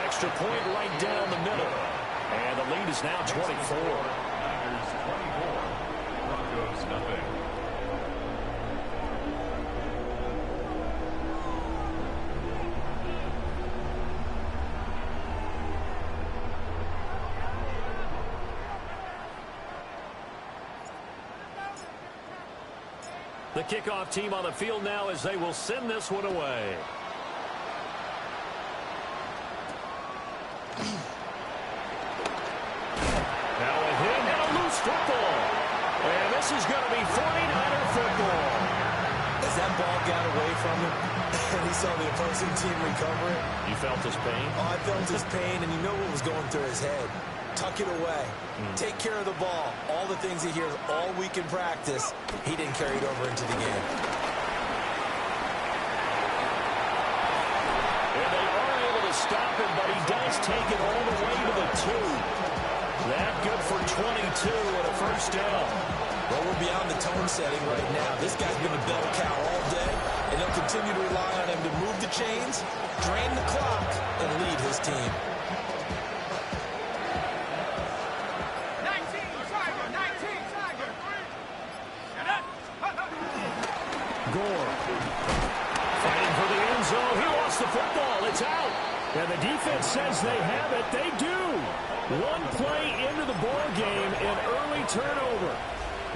Speaker 1: Extra point right down the middle. And the lead is now 24.
Speaker 5: Niners 24. Broncos nothing.
Speaker 1: The kickoff team on the field now as they will send this one away. Now a hit and a loose football. And this is going to be 49er football.
Speaker 3: As that ball got away from him and he saw the opposing team recover it.
Speaker 1: You felt his pain?
Speaker 3: Oh, I felt his pain, and you know what was going through his head. Tuck it away. Take care of the ball. All the things he hears all week in practice, he didn't carry it over into the game.
Speaker 1: And they are able to stop him, but he does take it all the way to the 2.
Speaker 2: That good for 22 and a first down.
Speaker 3: Well, we're beyond the tone setting right now. This guy's been a bell cow all day, and they'll continue to rely on him to move the chains, drain the clock, and lead his team.
Speaker 4: 19 Tiger, 19 Tiger.
Speaker 1: Gore fighting for the end zone. He lost the football. It's out. And the defense says they have it. They do. One play into the ball game, an early turnover.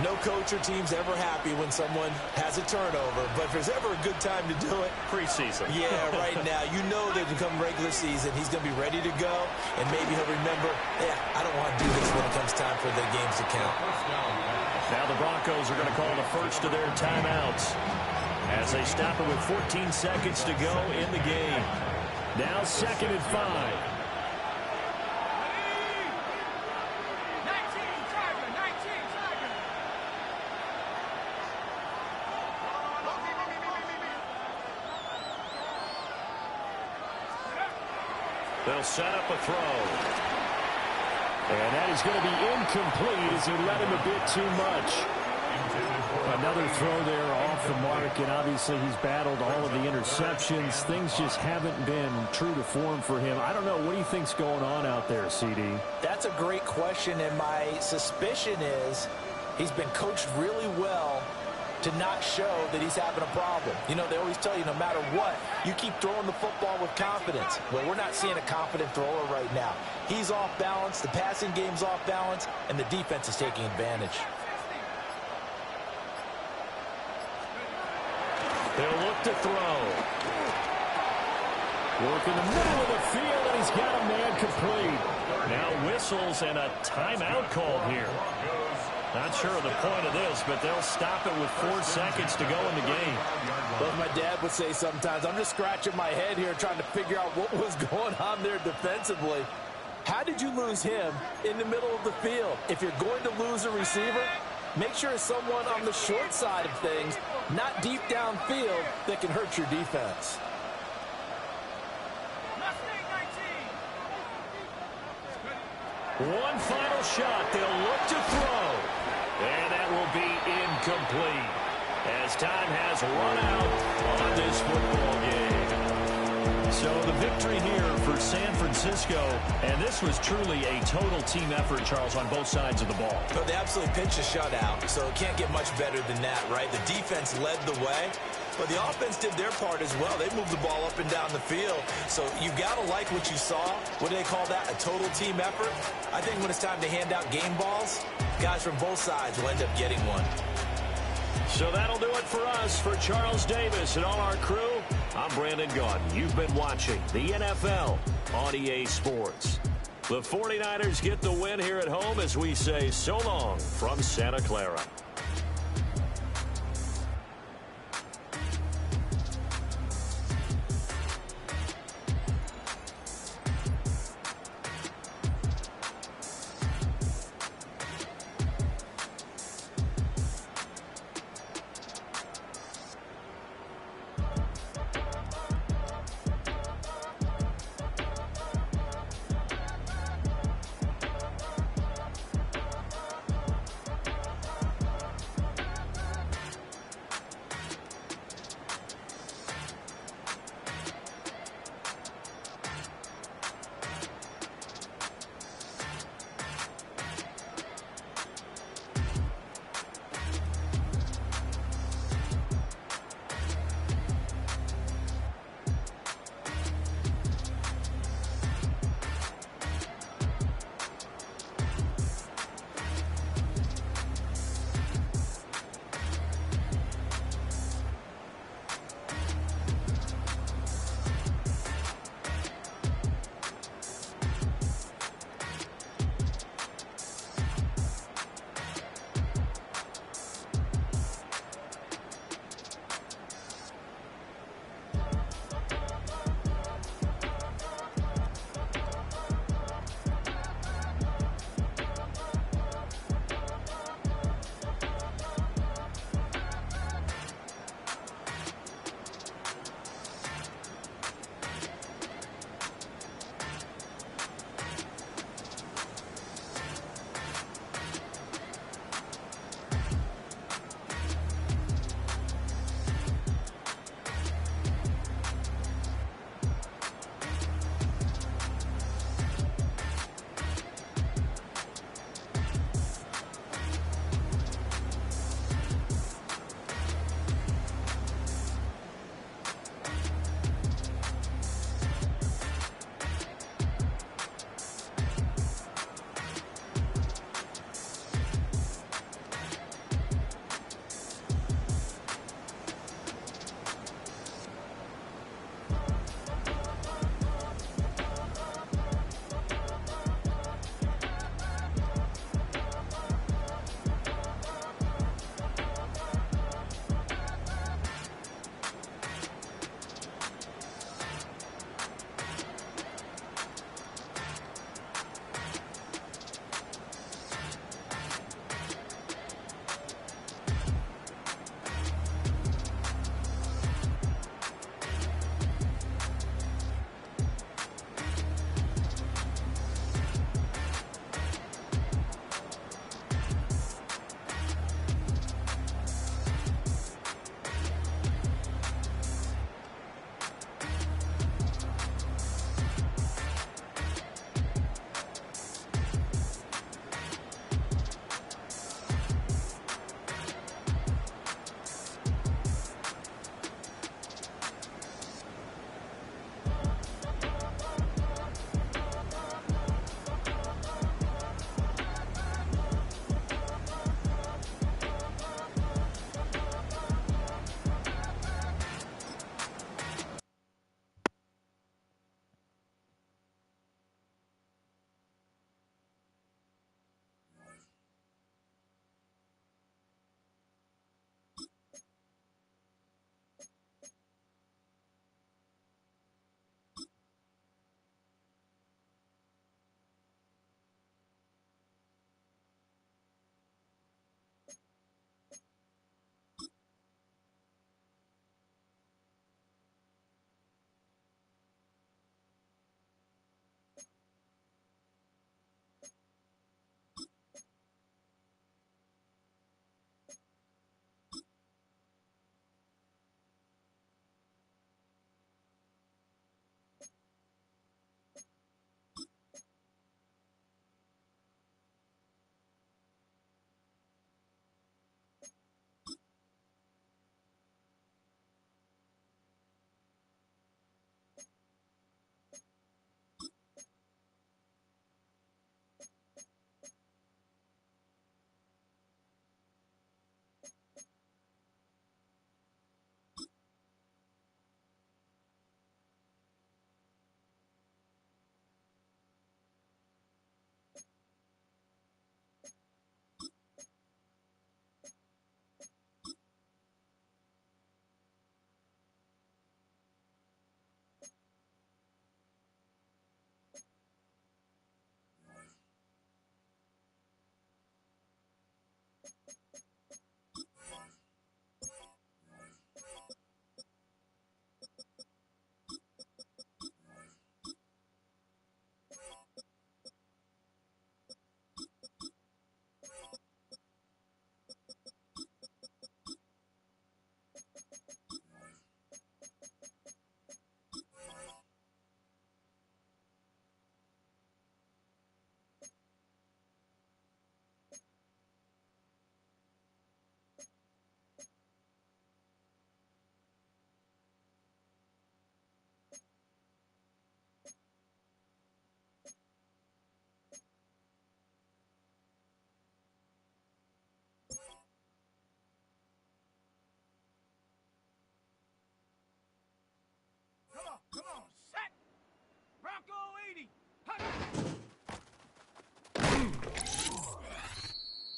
Speaker 3: No coach or team's ever happy when someone has a turnover, but if there's ever a good time to do it,
Speaker 2: Preseason.
Speaker 3: yeah, right now. You know that come regular season, he's going to be ready to go, and maybe he'll remember, yeah, I don't want to do this when it comes time for the games to count.
Speaker 2: Now the Broncos are going to call the first of their timeouts as they stop it with 14 seconds to go in the game.
Speaker 1: Now 2nd and 5.
Speaker 2: They'll set up a throw.
Speaker 1: And that is going to be incomplete as he led him a bit too much. Another throw there off the mark, and obviously he's battled all of the interceptions. Things just haven't been true to form for him. I don't know. What do you think's going on out there, CD?
Speaker 3: That's a great question, and my suspicion is he's been coached really well to not show that he's having a problem. You know, they always tell you no matter what, you keep throwing the football with confidence. Well, we're not seeing a confident thrower right now. He's off balance, the passing game's off balance, and the defense is taking advantage.
Speaker 2: They'll look to throw.
Speaker 1: Work in the middle of the field, and he's got a man complete.
Speaker 2: Now whistles and a timeout called here. Not sure of the point of this, but they'll stop it with 4 seconds to go in the game.
Speaker 6: Well, as my dad would say sometimes, I'm just scratching my head here trying to figure out what was going on there defensively. How did you lose him in the middle of the field? If you're going to lose a receiver, make sure it's someone on the short side of things, not deep downfield, that can hurt your defense.
Speaker 2: One final shot. They'll look to throw. And that will be incomplete as time has run out on this football game. So the victory here for San Francisco, and this was truly a total team effort, Charles, on both sides of the ball.
Speaker 3: But they absolutely pitched a shutout, so it can't get much better than that, right? The defense led the way, but the offense did their part as well. They moved the ball up and down the field, so you got to like what you saw. What do they call that? A total team effort? I think when it's time to hand out game balls, guys from both sides will end up getting one.
Speaker 2: So that'll do it for us. For Charles Davis and all our crew, I'm Brandon Gaudin. You've been watching the NFL on EA Sports. The 49ers get the win here at home as we say so long from Santa Clara.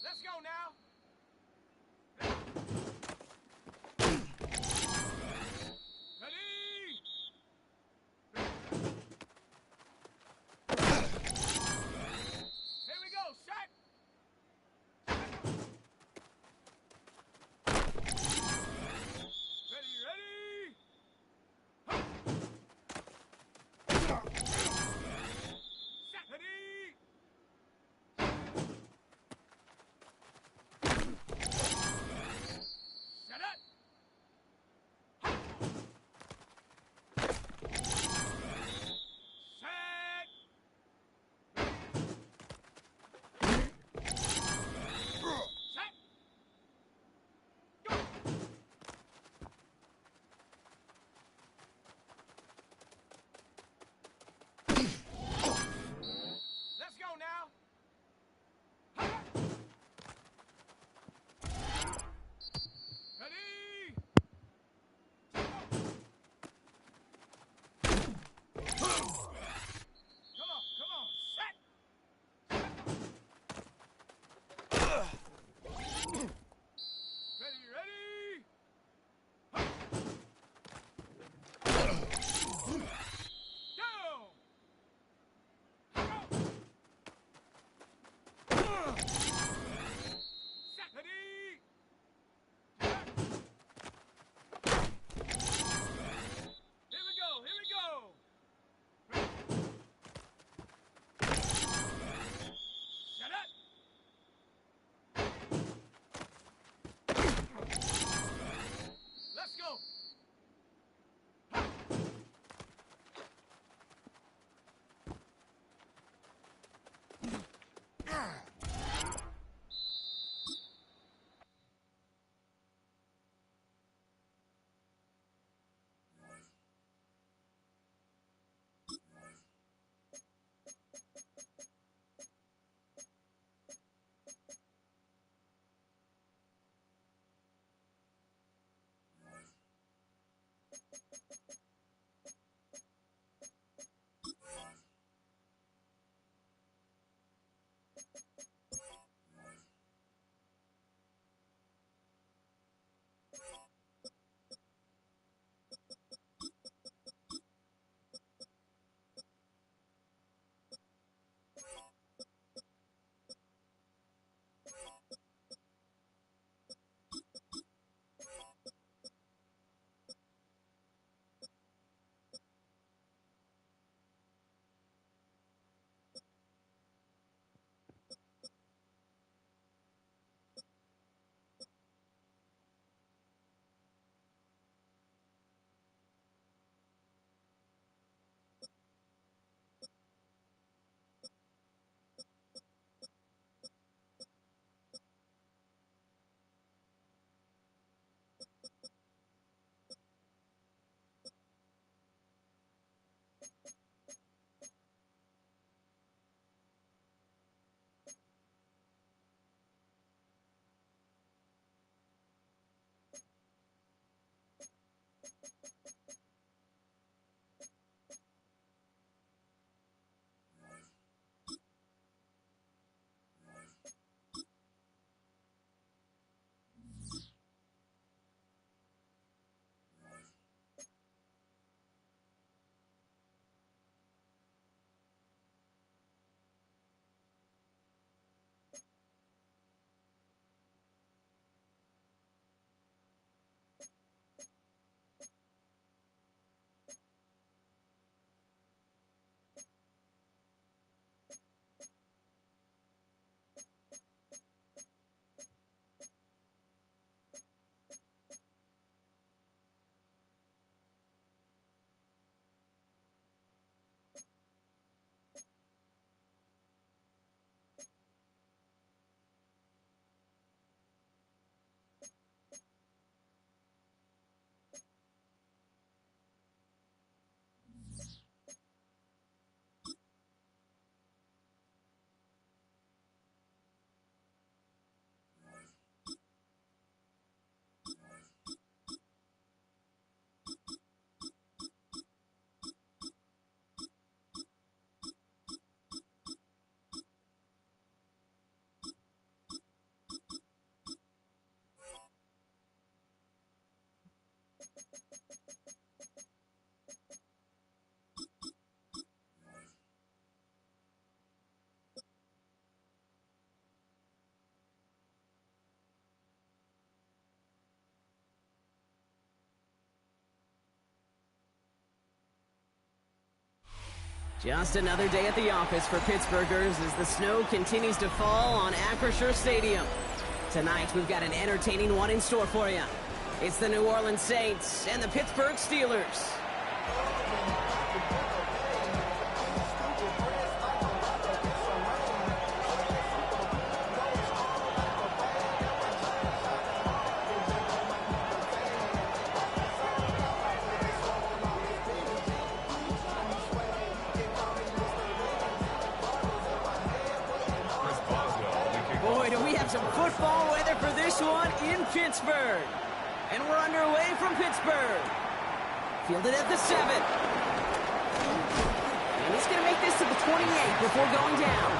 Speaker 4: Let's go now. Ready? Here we go, set. Ready, ready.
Speaker 8: Just another day at the office for Pittsburghers as the snow continues to fall on Acrisure Stadium. Tonight, we've got an entertaining one in store for you. It's the New Orleans Saints and the Pittsburgh Steelers. Boy, do we have some football weather for this one in Pittsburgh. And we're underway from Pittsburgh. Fielded at the 7. And he's going to make this to the 28 before going down.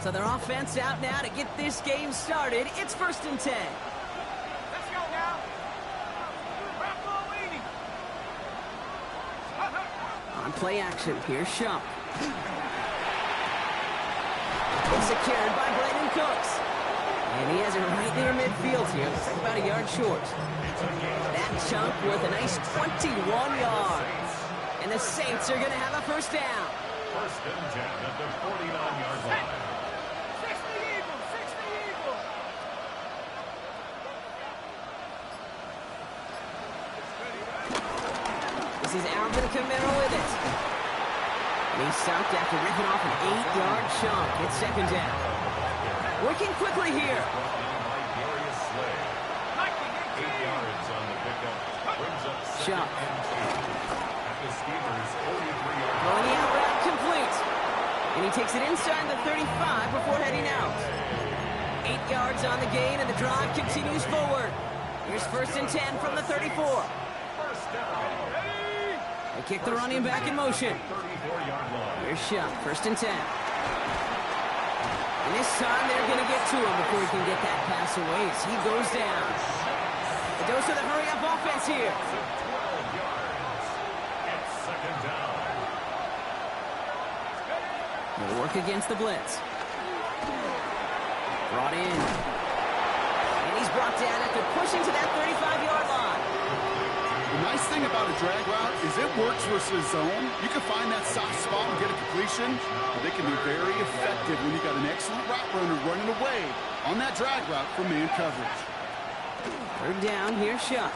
Speaker 8: So their offense out now to get this game started. It's 1st and 10.
Speaker 4: Let's go now. Back ball leading.
Speaker 8: On play action, here's Shump. It's secured by Brandon Cooks. And he has it right near midfield here. Looks like about a yard short. That chunk worth a nice 21 yards. And the Saints are going to have a first down.
Speaker 5: 1st and 10 at the 49-yard line.
Speaker 8: This is Alvin Kamara with it. And he's stopped after ripping off an 8-yard chunk. It's 2nd down. Working quickly here. Shump. Throwing the out route complete. And he takes it inside the 35 before heading out. 8 yards on the gain, and the drive continues forward. Here's 1st and 10 from the 34. They kick the running back in motion. Here's Shump, 1st and 10. And this time they're going to get to him before he can get that pass away as he goes down. A dose of the hurry-up offense here. They'll work against the blitz. Brought in. And he's brought down after pushing to that 35-yard line.
Speaker 9: The nice thing about a drag route is it works versus zone. You can find that soft spot and get a completion, but they can be very effective when you got an excellent route runner running away on that drag route from man coverage.
Speaker 8: 3rd down, here's Shump.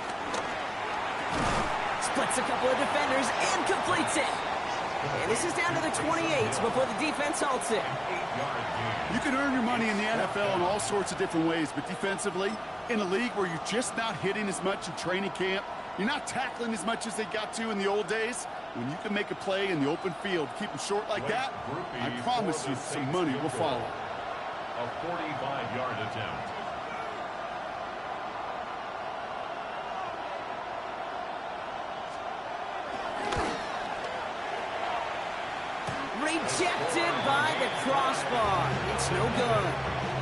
Speaker 8: Splits a couple of defenders and completes it. And this is down to the 28 before the defense halts it.
Speaker 9: You can earn your money in the NFL in all sorts of different ways, but defensively, in a league where you're just not hitting as much in training camp, you're not tackling as much as they got to in the old days, when you can make a play in the open field, keep them short like that, I promise you some money will follow.
Speaker 5: A 45-yard attempt.
Speaker 8: Rejected by the crossbar. It's no good.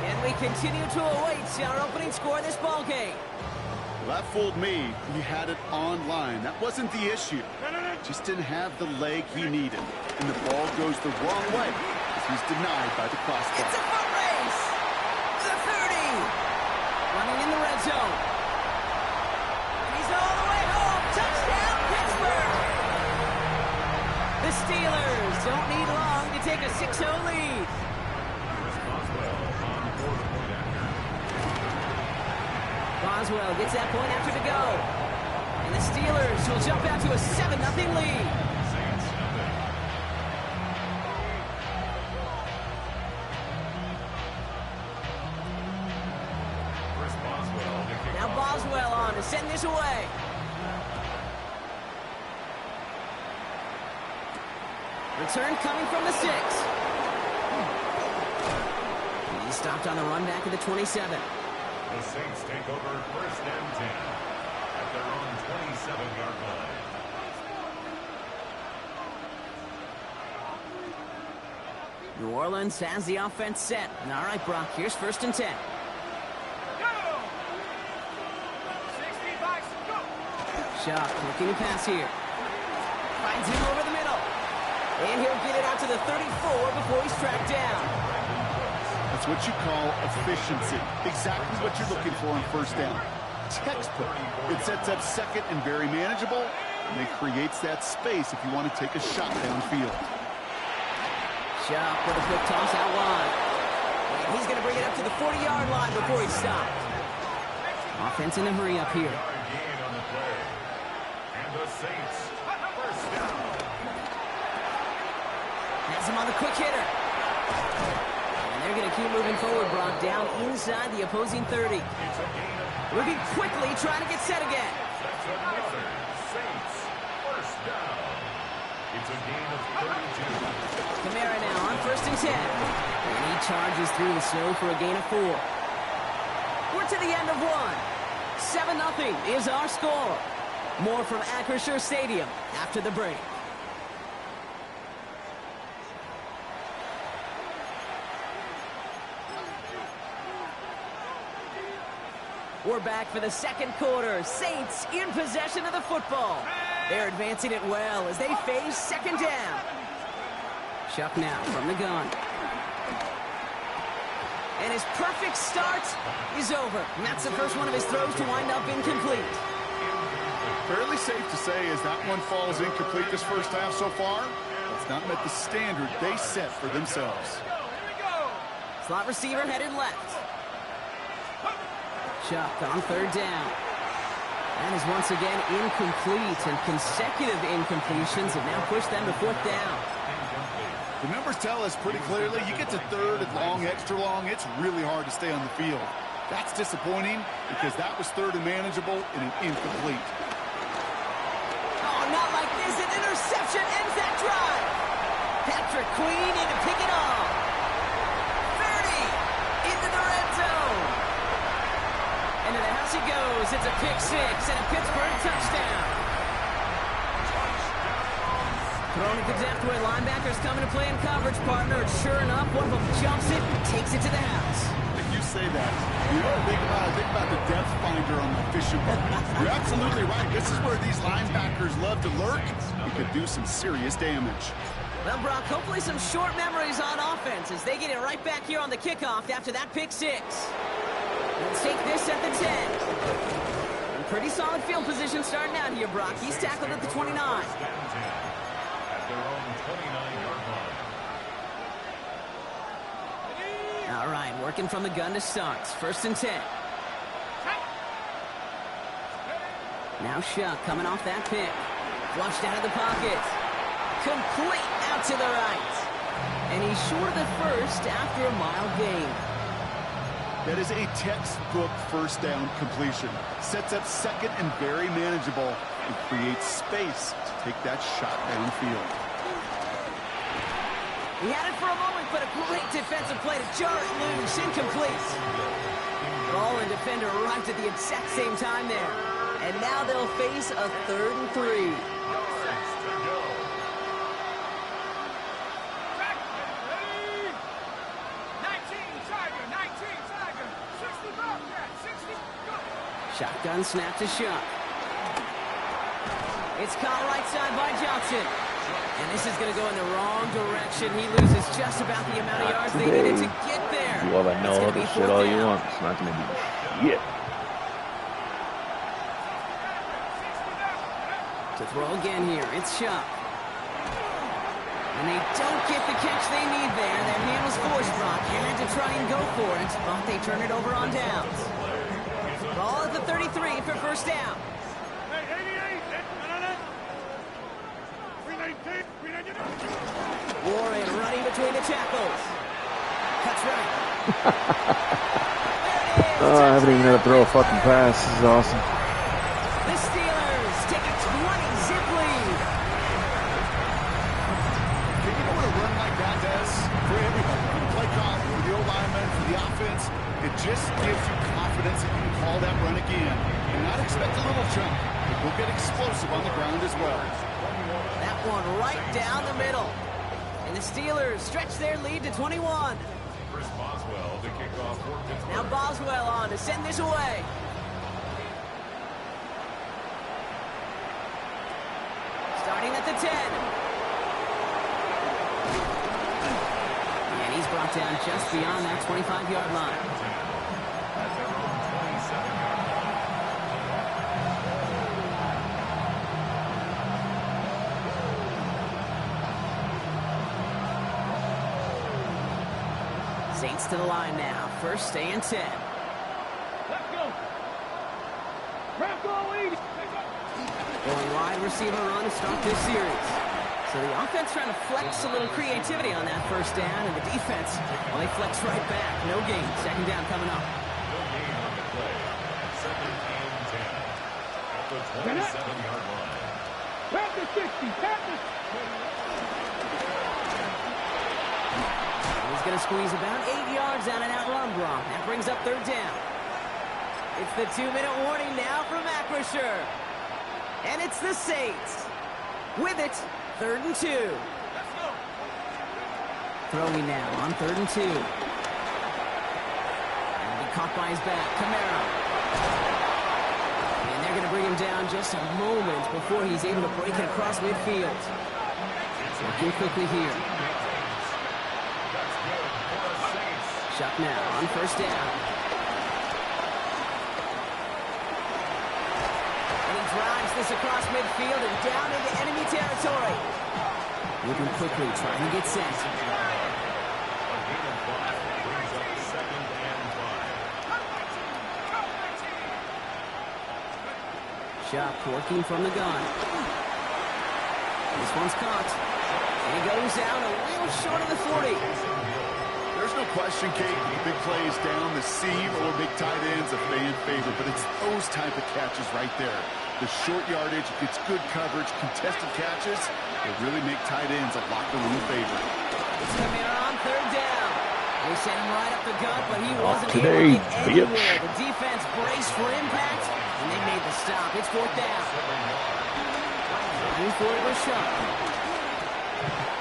Speaker 8: And we continue to await our opening score of this ball game.
Speaker 9: Well, that fooled me. He had it online. That wasn't the issue. Just didn't have the leg he needed. And the ball goes the wrong way as he's denied by the crossbar.
Speaker 8: It's a foot race. The 30. Running in the red zone. He's all the way home. Touchdown, Pittsburgh. The Steelers don't need long to take a 6-0 lead. Boswell gets that point after to go. And the Steelers will jump out to a 7-0 lead. Now Boswell on to send this away. Return coming from the 6. He's stopped on the run back at the 27.
Speaker 5: The Saints take over 1st and 10 at their own 27-yard line.
Speaker 8: New Orleans has the offense set. All right, Brock, here's 1st and 10.
Speaker 4: Go! 60 backs, go!
Speaker 8: Shock looking to pass here. Finds him over the middle. And he'll get it out to the 34 before he's tracked down.
Speaker 9: That's what you call efficiency. Exactly what you're looking for on first down. Textbook. It sets up second and very manageable, and it creates that space if you want to take a shot downfield.
Speaker 8: Shock with a quick toss out wide. And he's going to bring it up to the 40-yard line before he's stopped. Offense in a hurry up here.
Speaker 5: Gain on the play. And the Saints, first down.
Speaker 8: Has him on the quick hitter. And they're going to keep moving forward, Brock, down inside the opposing 30. Moving quickly, trying to get set again.
Speaker 5: That's another Saints, first down. It's a gain of 32.
Speaker 8: Kamara now on 1st and 10. And he charges through the snow for a gain of 4. We're to the end of one. 7-0 is our score. More from Acrisure Stadium after the break. We're back for the second quarter. Saints in possession of the football. They're advancing it well as they face second down. Chuck now from the gun. And his perfect start is over. And that's the first one of his throws to wind up incomplete.
Speaker 9: Fairly safe to say as that one falls incomplete this first half so far, it's not met the standard they set for themselves.
Speaker 8: Slot receiver headed left. Chuck on 3rd down. That is once again incomplete, and consecutive incompletions have now pushed them to 4th down.
Speaker 9: The numbers tell us pretty clearly, you get to 3rd and long, extra long, it's really hard to stay on the field. That's disappointing because that was 3rd and manageable and an incomplete.
Speaker 8: Oh, not like this. An interception ends that drive. Patrick Queen in to pick it off. 30 into the red zone. Into the house he goes. It's a pick 6 and a Pittsburgh touchdown. Throwing it to depth where linebackers coming to play in coverage, partner. And sure enough, one of them jumps it and takes it to the house.
Speaker 9: If you say that, you know what I think about the depth finder on my fishing boat. You're absolutely right. This is where these linebackers love to lurk. You could do some serious damage.
Speaker 8: Well, Brock, hopefully some short memories on offense as they get it right back here on the kickoff after that pick 6. Let's take this at the 10. And pretty solid field position starting out here, Brock. He's tackled at the 29.
Speaker 5: At their own 29-yard line.
Speaker 8: All right, working from the gun to start. 1st and 10. Now Shuck coming off that pick. Flushed out of the pocket. Complete out to the right. And he's short of the first after a mile gain.
Speaker 9: That is a textbook first down completion. Sets up second and very manageable and creates space to take that shot downfield.
Speaker 8: He had it for a moment, but a great defensive play to jar it loose. Incomplete. Ball and defender arrived at the exact same time there. And now they'll face a 3rd and 3. Shotgun snap to Shuck. It's caught right side by Johnson. And this is going to go in the wrong direction. He loses just about the amount of yards they needed to get there.
Speaker 7: You all that know all this shit all you want. It's not going to be shit.
Speaker 8: To throw again here, it's Shuck. And they don't get the catch they need there. Their hand was forced, Brock. Had to try and go for it, but they turn it over on downs. Ball at the 33 for first down. Warren running between the tackles. Cuts right.
Speaker 7: I haven't even had to throw a fucking pass. This is awesome.
Speaker 8: The Steelers take a 20-zip lead.
Speaker 9: You know what a run like that does for everybody? For the play call, for the O-lineman, for the offense, it just gives you confidence that you can call that run again and not expect a little jump. It will get explosive on the ground as well.
Speaker 8: That one right down the middle. And the Steelers stretch their lead to 21.
Speaker 5: Chris Boswell to kick off for Pittsburgh.
Speaker 8: Now Boswell on to send this away. Starting at the 10. And he's brought down just beyond that 25-yard line. Saints to the line now. First and 10.
Speaker 4: Let's go.
Speaker 8: Going wide receiver run to start this series. So the offense trying to flex a little creativity on that first down, and the defense, well, they flex right back. No gain. Second down coming up.
Speaker 5: No gain on the play. Second and 10. At the 27-yard line.
Speaker 4: Tap the 60. Tap the...
Speaker 8: He's going to squeeze about 8 yards out of that run block. That brings up third down. It's the 2-minute warning now from Acrisure. And it's the Saints. With it, 3rd and 2.
Speaker 4: Let's go.
Speaker 8: Throwing now on 3rd and 2. And he caught by his back. Kamara. And they're going to bring him down just a moment before he's able to break it across midfield. Working quickly here. Shot now on first down. And he drives this across midfield and down into enemy territory. Moving quickly, trying to get set. Shot working from the gun. This one's caught. And he goes out a little short of the 40.
Speaker 9: There's no question, Kate, big plays down the seam or big tight ends a fan favorite, but it's those type of catches right there. The short yardage, gets good coverage, contested catches, they really make tight ends a locker room favorite.
Speaker 8: It's Kamara on third down. They sent him right up the gut, but he wasn't able
Speaker 7: today,
Speaker 8: to get anywhere. The defense braced for impact, and they made the stop. It's fourth down. Looking for it was shot.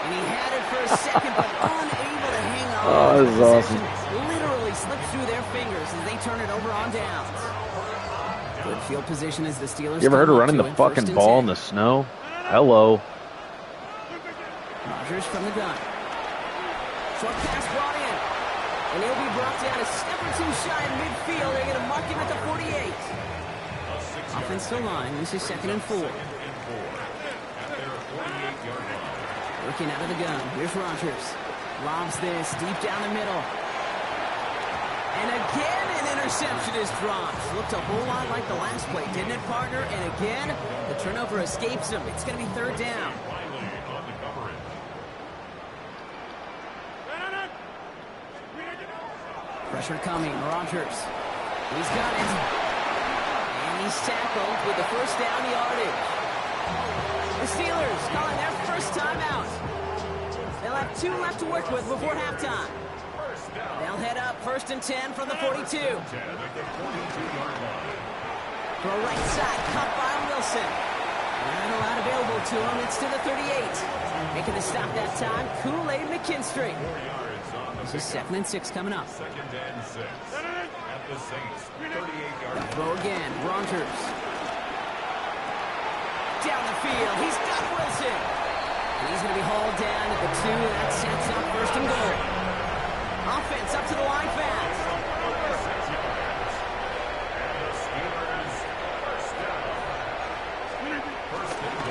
Speaker 8: And he had it for a second, but unable to hang on.
Speaker 7: Oh, this is awesome.
Speaker 8: Literally slipped through their fingers as they turn it over on downs. Good field position as the Steelers.
Speaker 7: You ever heard of running the fucking ball in the snow? Hello.
Speaker 8: Rodgers from the gun. Short pass brought in. And he'll be brought down a step or two shy in midfield. They're going to mark him at the 48. Offensive line. This is 2nd and 4. Working out of the gun. Here's Rodgers. Lobs this deep down the middle. And again, an interception is dropped. Looked a whole lot like the last play, didn't it, partner? And again, the turnover escapes him. It's going to be third down. Pressure coming. Rodgers. He's got it. And he's tackled with the first down yardage. The Steelers calling their first timeout. They'll have 2 left to work with before halftime. They'll head up 1st and 10 from the 42. Throw right side, cut by Wilson. Not a lot available to him. It's to the 38. Making the stop that time, Kool-Aid McKinstry. This is 2nd and 6 coming up.
Speaker 5: 2nd and 6 at the Saints 38-yard.
Speaker 8: Throw again, Rodgers. Down the field, he's got Wilson. And he's going to be hauled down at the 2. That sets up 1st and goal. Offense up to the line fast.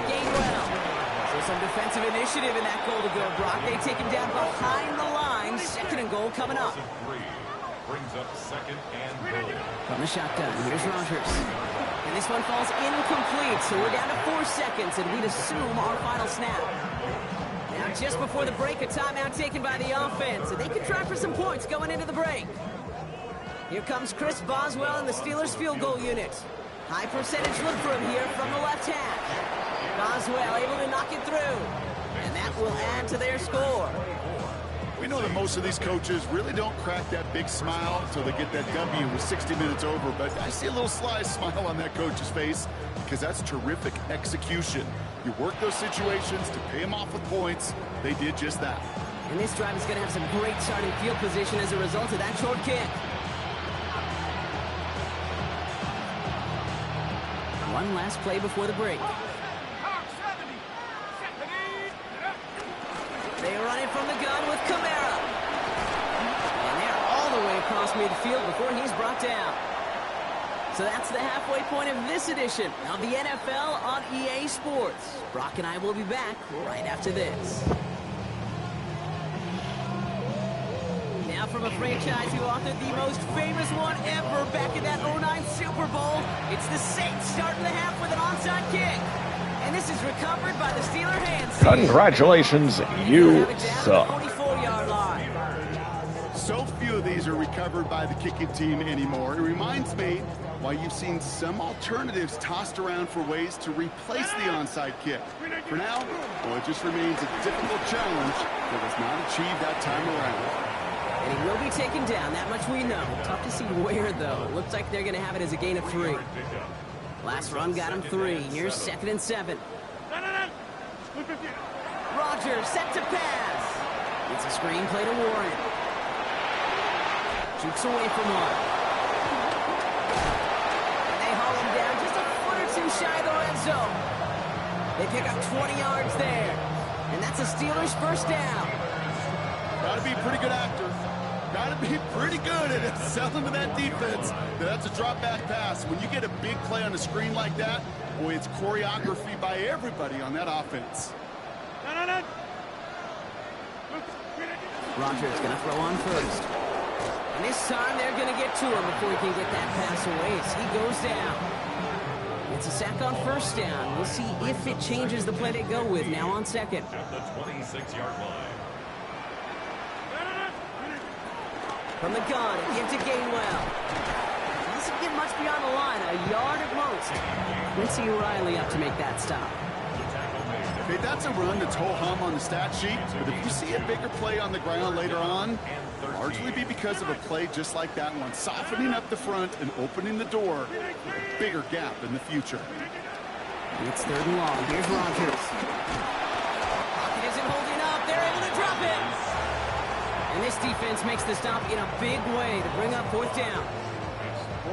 Speaker 8: Gainwell. So some defensive initiative in that goal to go, Brock. They take him down behind the line. 2nd and goal coming up.
Speaker 5: Brings up 2nd and goal.
Speaker 8: From the shotgun, here's Rodgers. And this one falls incomplete, so we're down to 4 seconds, and we'd assume our final snap. Now, just before the break, a timeout taken by the offense, and they can try for some points going into the break. Here comes Chris Boswell in the Steelers field goal unit. High percentage look for him here from the left hash. Boswell able to knock it through, and that will add to their score.
Speaker 9: We know that most of these coaches really don't crack that big smile until they get that W with 60 minutes over, but I see a little sly smile on that coach's face because that's terrific execution. You work those situations to pay them off with points. They did just that.
Speaker 8: And this drive is going to have some great starting field position as a result of that short kick. One last play before the break. They run it from the gun with Kamara. And they're all the way across midfield before he's brought down. So that's the halfway point of this edition of the NFL on EA Sports. Brock and I will be back right after this. Now from a franchise who authored the most famous one ever back in that 09 Super Bowl, it's the Saints starting the half with an onside kick. And this is recovered by the Steeler hands.
Speaker 7: Congratulations, you suck.
Speaker 8: 44-yard line.
Speaker 9: So few of these are recovered by the kicking team anymore. It reminds me why you've seen some alternatives tossed around for ways to replace the onside kick. For now, well, it just remains a difficult challenge that was not achieved that time around.
Speaker 8: And he will be taken down, that much we know. Tough to see where, though. Looks like they're going to have it as a gain of 3. Last run got him 3. Here's 2nd and 7. Rodgers set to pass. It's a screen play to Warren. Jukes away from one. And they haul him down just a foot or 2 shy of the red zone. They pick up 20 yards there. And that's a Steelers first down.
Speaker 9: Got to be a pretty good actor. Got to be pretty good at selling to that defense. That's a drop-back pass. When you get a big play on a screen like that, boy, it's choreography by everybody on that offense.
Speaker 8: Rodgers going to throw on first. And this time they're going to get to him before he can get that pass away as he goes down. It's a sack on first down. We'll see if it changes the play they go with now on second.
Speaker 5: At the 26-yard line.
Speaker 8: From the gun, give to Gainwell. Doesn't get much beyond the line, a yard at most. Quincy Riley up to make that stop.
Speaker 9: Okay, that's a run that's ho-hum on the stat sheet, but if you see a bigger play on the ground later on, it'll largely be because of a play just like that one, softening up the front and opening the door for a bigger gap in the future.
Speaker 8: It's 3rd and long. Here's Rodgers. Pocket isn't holding up. They're able to drop it. And this defense makes the stop in a big way to bring up 4th down.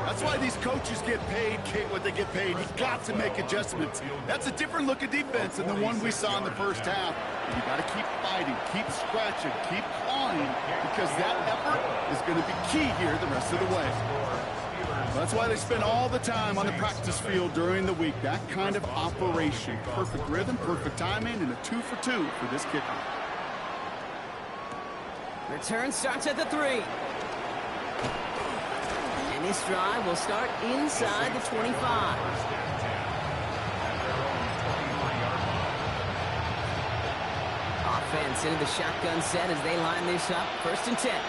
Speaker 9: That's why these coaches get paid what they get paid. You've got to make adjustments. That's a different look at defense than the one we saw in the first half. You got to keep fighting, keep scratching, keep clawing, because that effort is going to be key here the rest of the way. That's why they spend all the time on the practice field during the week. That kind of operation. Perfect rhythm, perfect timing, and a 2 for 2 for this kicker.
Speaker 8: Return starts at the 3. And this drive will start inside the 25. Offense into the shotgun set as they line this up. 1st and 10.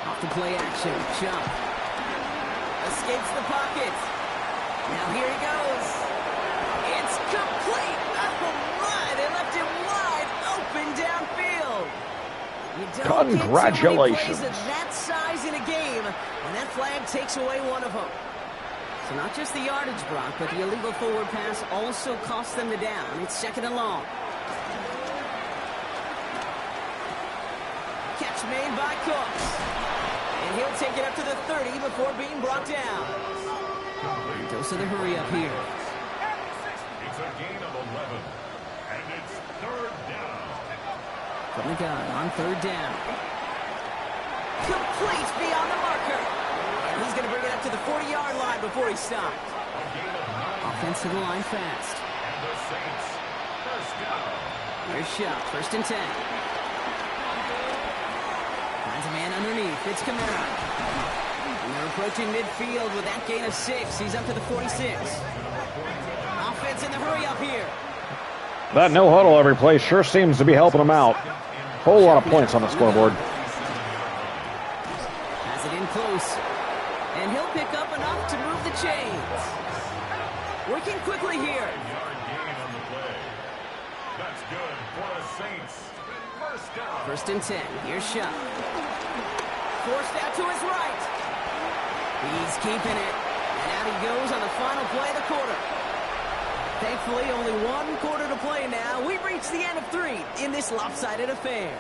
Speaker 8: Off the play action. Jump. Escapes the pocket. Now here he goes. It's complete. Oh my, they left him wide open downfield.
Speaker 7: Congratulations.
Speaker 8: Of that size in a game, and that flag takes away one of them. So not just the yardage, Brock, but the illegal forward pass also cost them the down. It's 2nd and long. Catch made by Cooks. And he'll take it up to the 30 before being brought down. Dose of the hurry up here.
Speaker 5: It's a gain of 11. And it's 3rd down.
Speaker 8: From the gun on 3rd down. Complete beyond the marker. And he's going to bring it up to the 40-yard line before he stopped. Offense to the line fast.
Speaker 5: And the Saints, 1st down.
Speaker 8: Here's shot. 1st and 10. Finds a man underneath. It's Kamara. And they're approaching midfield with that gain of 6. He's up to the 46. Offense in the hurry up here.
Speaker 7: That no huddle every play sure seems to be helping them out. Whole lot of points on the scoreboard.
Speaker 8: Has it in close. And he'll pick up enough to move the chains. Working quickly here.
Speaker 5: Yard gain on the play. That's good for the Saints. 1st down.
Speaker 8: 1st and 10. Here's Shot. Forced out to his right. He's keeping it. And out he goes on the final play of the quarter. Thankfully, only 1 quarter to play now. We've reached the end of 3 in this lopsided affair.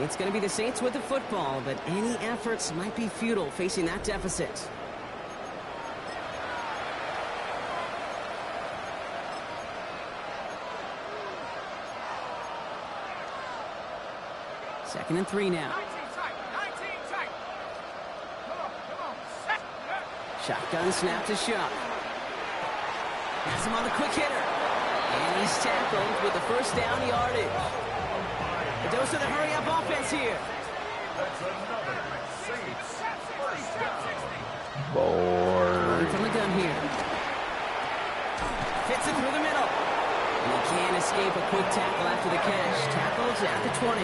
Speaker 8: It's going to be the Saints with the football, but any efforts might be futile facing that deficit. 2nd and 3 now.
Speaker 4: 19 tight. 19 tight. Come on. Set.
Speaker 8: Shotgun snap to Shuck. Has him on the quick hitter. And he's tackled with the first down yardage. A dose of the hurry-up offense here.
Speaker 5: That's another Saints first down.
Speaker 8: Running from the gun here. Fits it through the middle. And he can't escape a quick tackle after the catch. Tackles at the 20.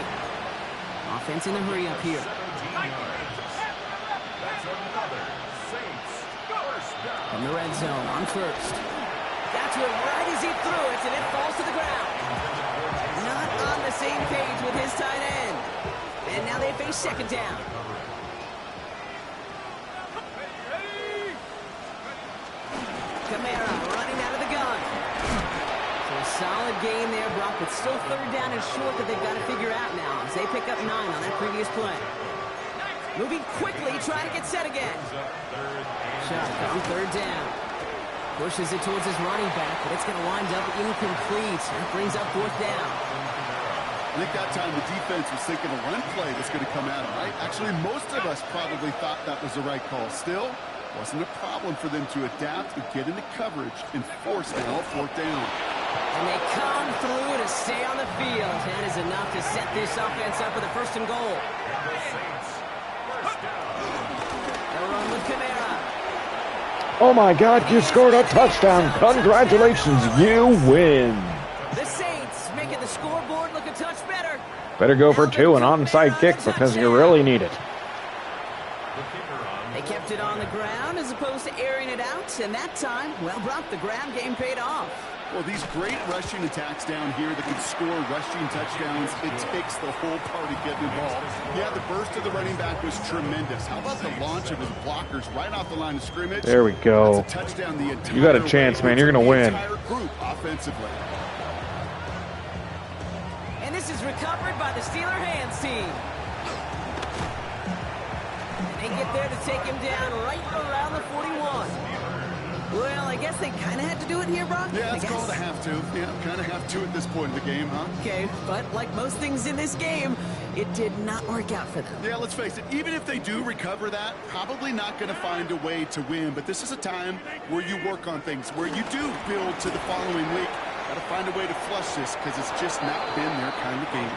Speaker 8: Offense in the hurry-up here.
Speaker 5: 17 yards. That's another Saints first down.
Speaker 8: From the red zone on first. Got to it right as he threw it, and it falls to the ground. Not on the same page with his tight end. And now they face 2nd down. Kamara running out of the gun. So a solid gain there, Brock, but still 3rd down and short that they've got to figure out now as they pick up 9 on that previous play. Moving quickly, trying to get set again. Shot on 3rd down. Pushes it towards his running back, but it's going to wind up incomplete. That brings up 4th down.
Speaker 9: I think that time the defense was thinking a run play that's going to come at them, right? Actually, most of us probably thought that was the right call. Still, wasn't a problem for them to adapt and get into coverage and force the 4th down.
Speaker 8: And they come through to stay on the field. That is enough to set this offense up with a 1st and goal. They'll run with Kamara.
Speaker 7: Oh my God, you scored a touchdown. Congratulations, you win.
Speaker 8: The Saints making the scoreboard look a touch better.
Speaker 7: Better go for 2 and onside kick because you really need it.
Speaker 8: They kept it on the ground as opposed to airing it out. And that time, well, Brock, the ground game paid off.
Speaker 9: Well, these great rushing attacks down here that can score rushing touchdowns, it takes the whole party getting involved. Yeah, the burst of the running back was tremendous. How about the launch of his blockers right off the line of scrimmage?
Speaker 7: There we go.
Speaker 9: That's a touchdown the entire
Speaker 7: You got a chance, man. You're going to win.
Speaker 9: Entire group offensively.
Speaker 8: And this is recovered by the Steeler hands team. And they get there to take him down right around the 41. Well, I guess they kind of had to do it here, Brock.
Speaker 9: Yeah, it's called a have to. Yeah, kind of have to at this point in the game, huh?
Speaker 8: Okay, but like most things in this game, it did not work out for them.
Speaker 9: Yeah, let's face it. Even if they do recover that, probably not going to find a way to win. But this is a time where you work on things, where you do build to the following week. Got to find a way to flush this because it's just not been their kind of game.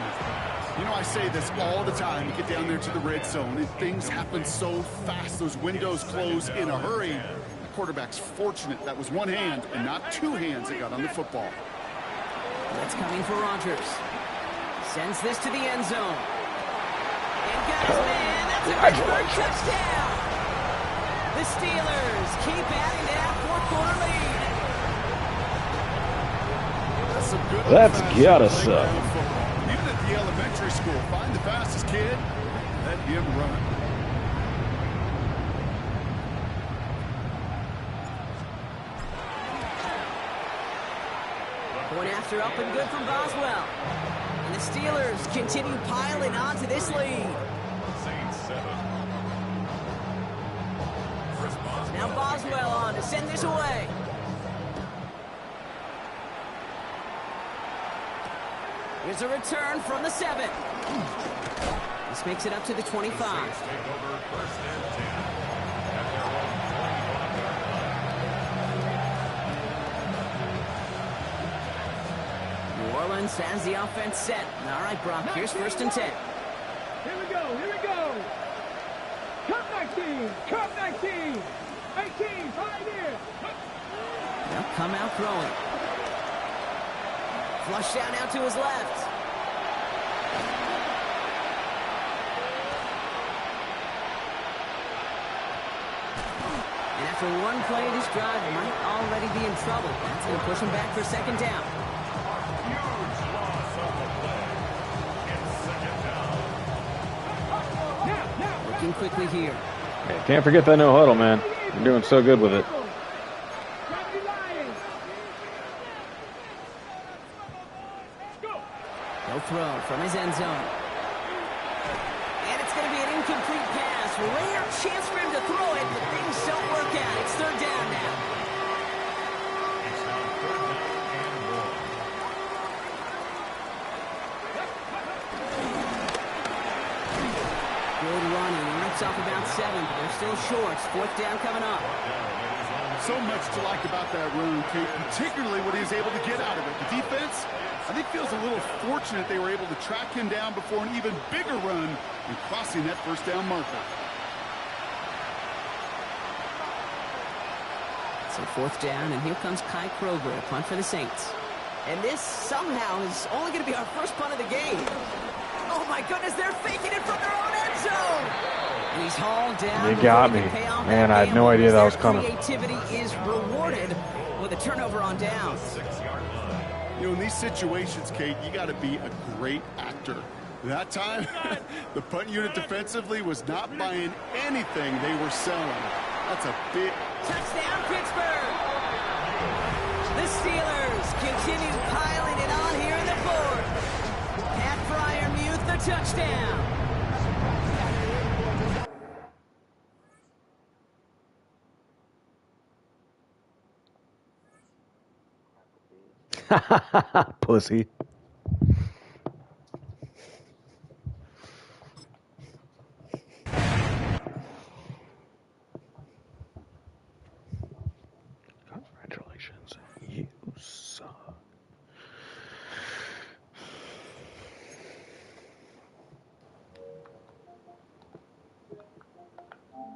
Speaker 9: You know, I say this all the time. You get down there to the red zone, and things happen so fast. Those windows close in a hurry. Quarterback's fortunate that was one hand and not 2 hands that got on the football.
Speaker 8: That's coming for Rodgers. Sends this to the end zone. And got his man. That's a Pittsburgh touchdown. The Steelers keep adding to that 4th quarter lead.
Speaker 9: That's some good.
Speaker 7: That's gotta suck.
Speaker 9: Even at the elementary school, find the fastest kid, let him run.
Speaker 8: Point after up and good from Boswell. And the Steelers continue piling onto this lead. Now Boswell on to send this away. Here's a return from the 7. This makes it up to the 25. New Orleans has the offense set. All right, Brock, here's 1st and 10.
Speaker 4: Here we go. Cut 19. 18, right here.
Speaker 8: They'll come out throwing. Flush down out to his left. And after one play, this drive might already be in trouble. That's going to push him back for 2nd down. Working quickly here.
Speaker 7: Hey, can't forget that no huddle, man. You're doing so good with it.
Speaker 8: He'll throw from his end zone. And it's going to be an incomplete pass. Rare chance for him to throw it, but things don't work out. It's 3rd down now. Starts off about 7, but they're still short. 4th down coming up.
Speaker 9: So much to like about that run, Kate, particularly what he was able to get out of it. The defense, I think, feels a little fortunate they were able to track him down before an even bigger run and crossing that 1st down marker.
Speaker 8: So 4th down, and here comes Kai Kroger, a punt for the Saints. And this somehow is only going to be our first punt of the game. Oh my goodness, they're faking it from their own end zone. And he's hauled down.
Speaker 7: You got me. Man, I had no idea that was coming.
Speaker 8: Creativity is rewarded with a turnover on downs.
Speaker 9: You know, in these situations, Kate, you got to be a great actor. That time, the punt unit defensively was not buying anything they were selling. That's a big...
Speaker 8: Touchdown, Pittsburgh! The Steelers continue piling it on here in the 4th. Pat Fryermuth, the touchdown.
Speaker 7: Pussy.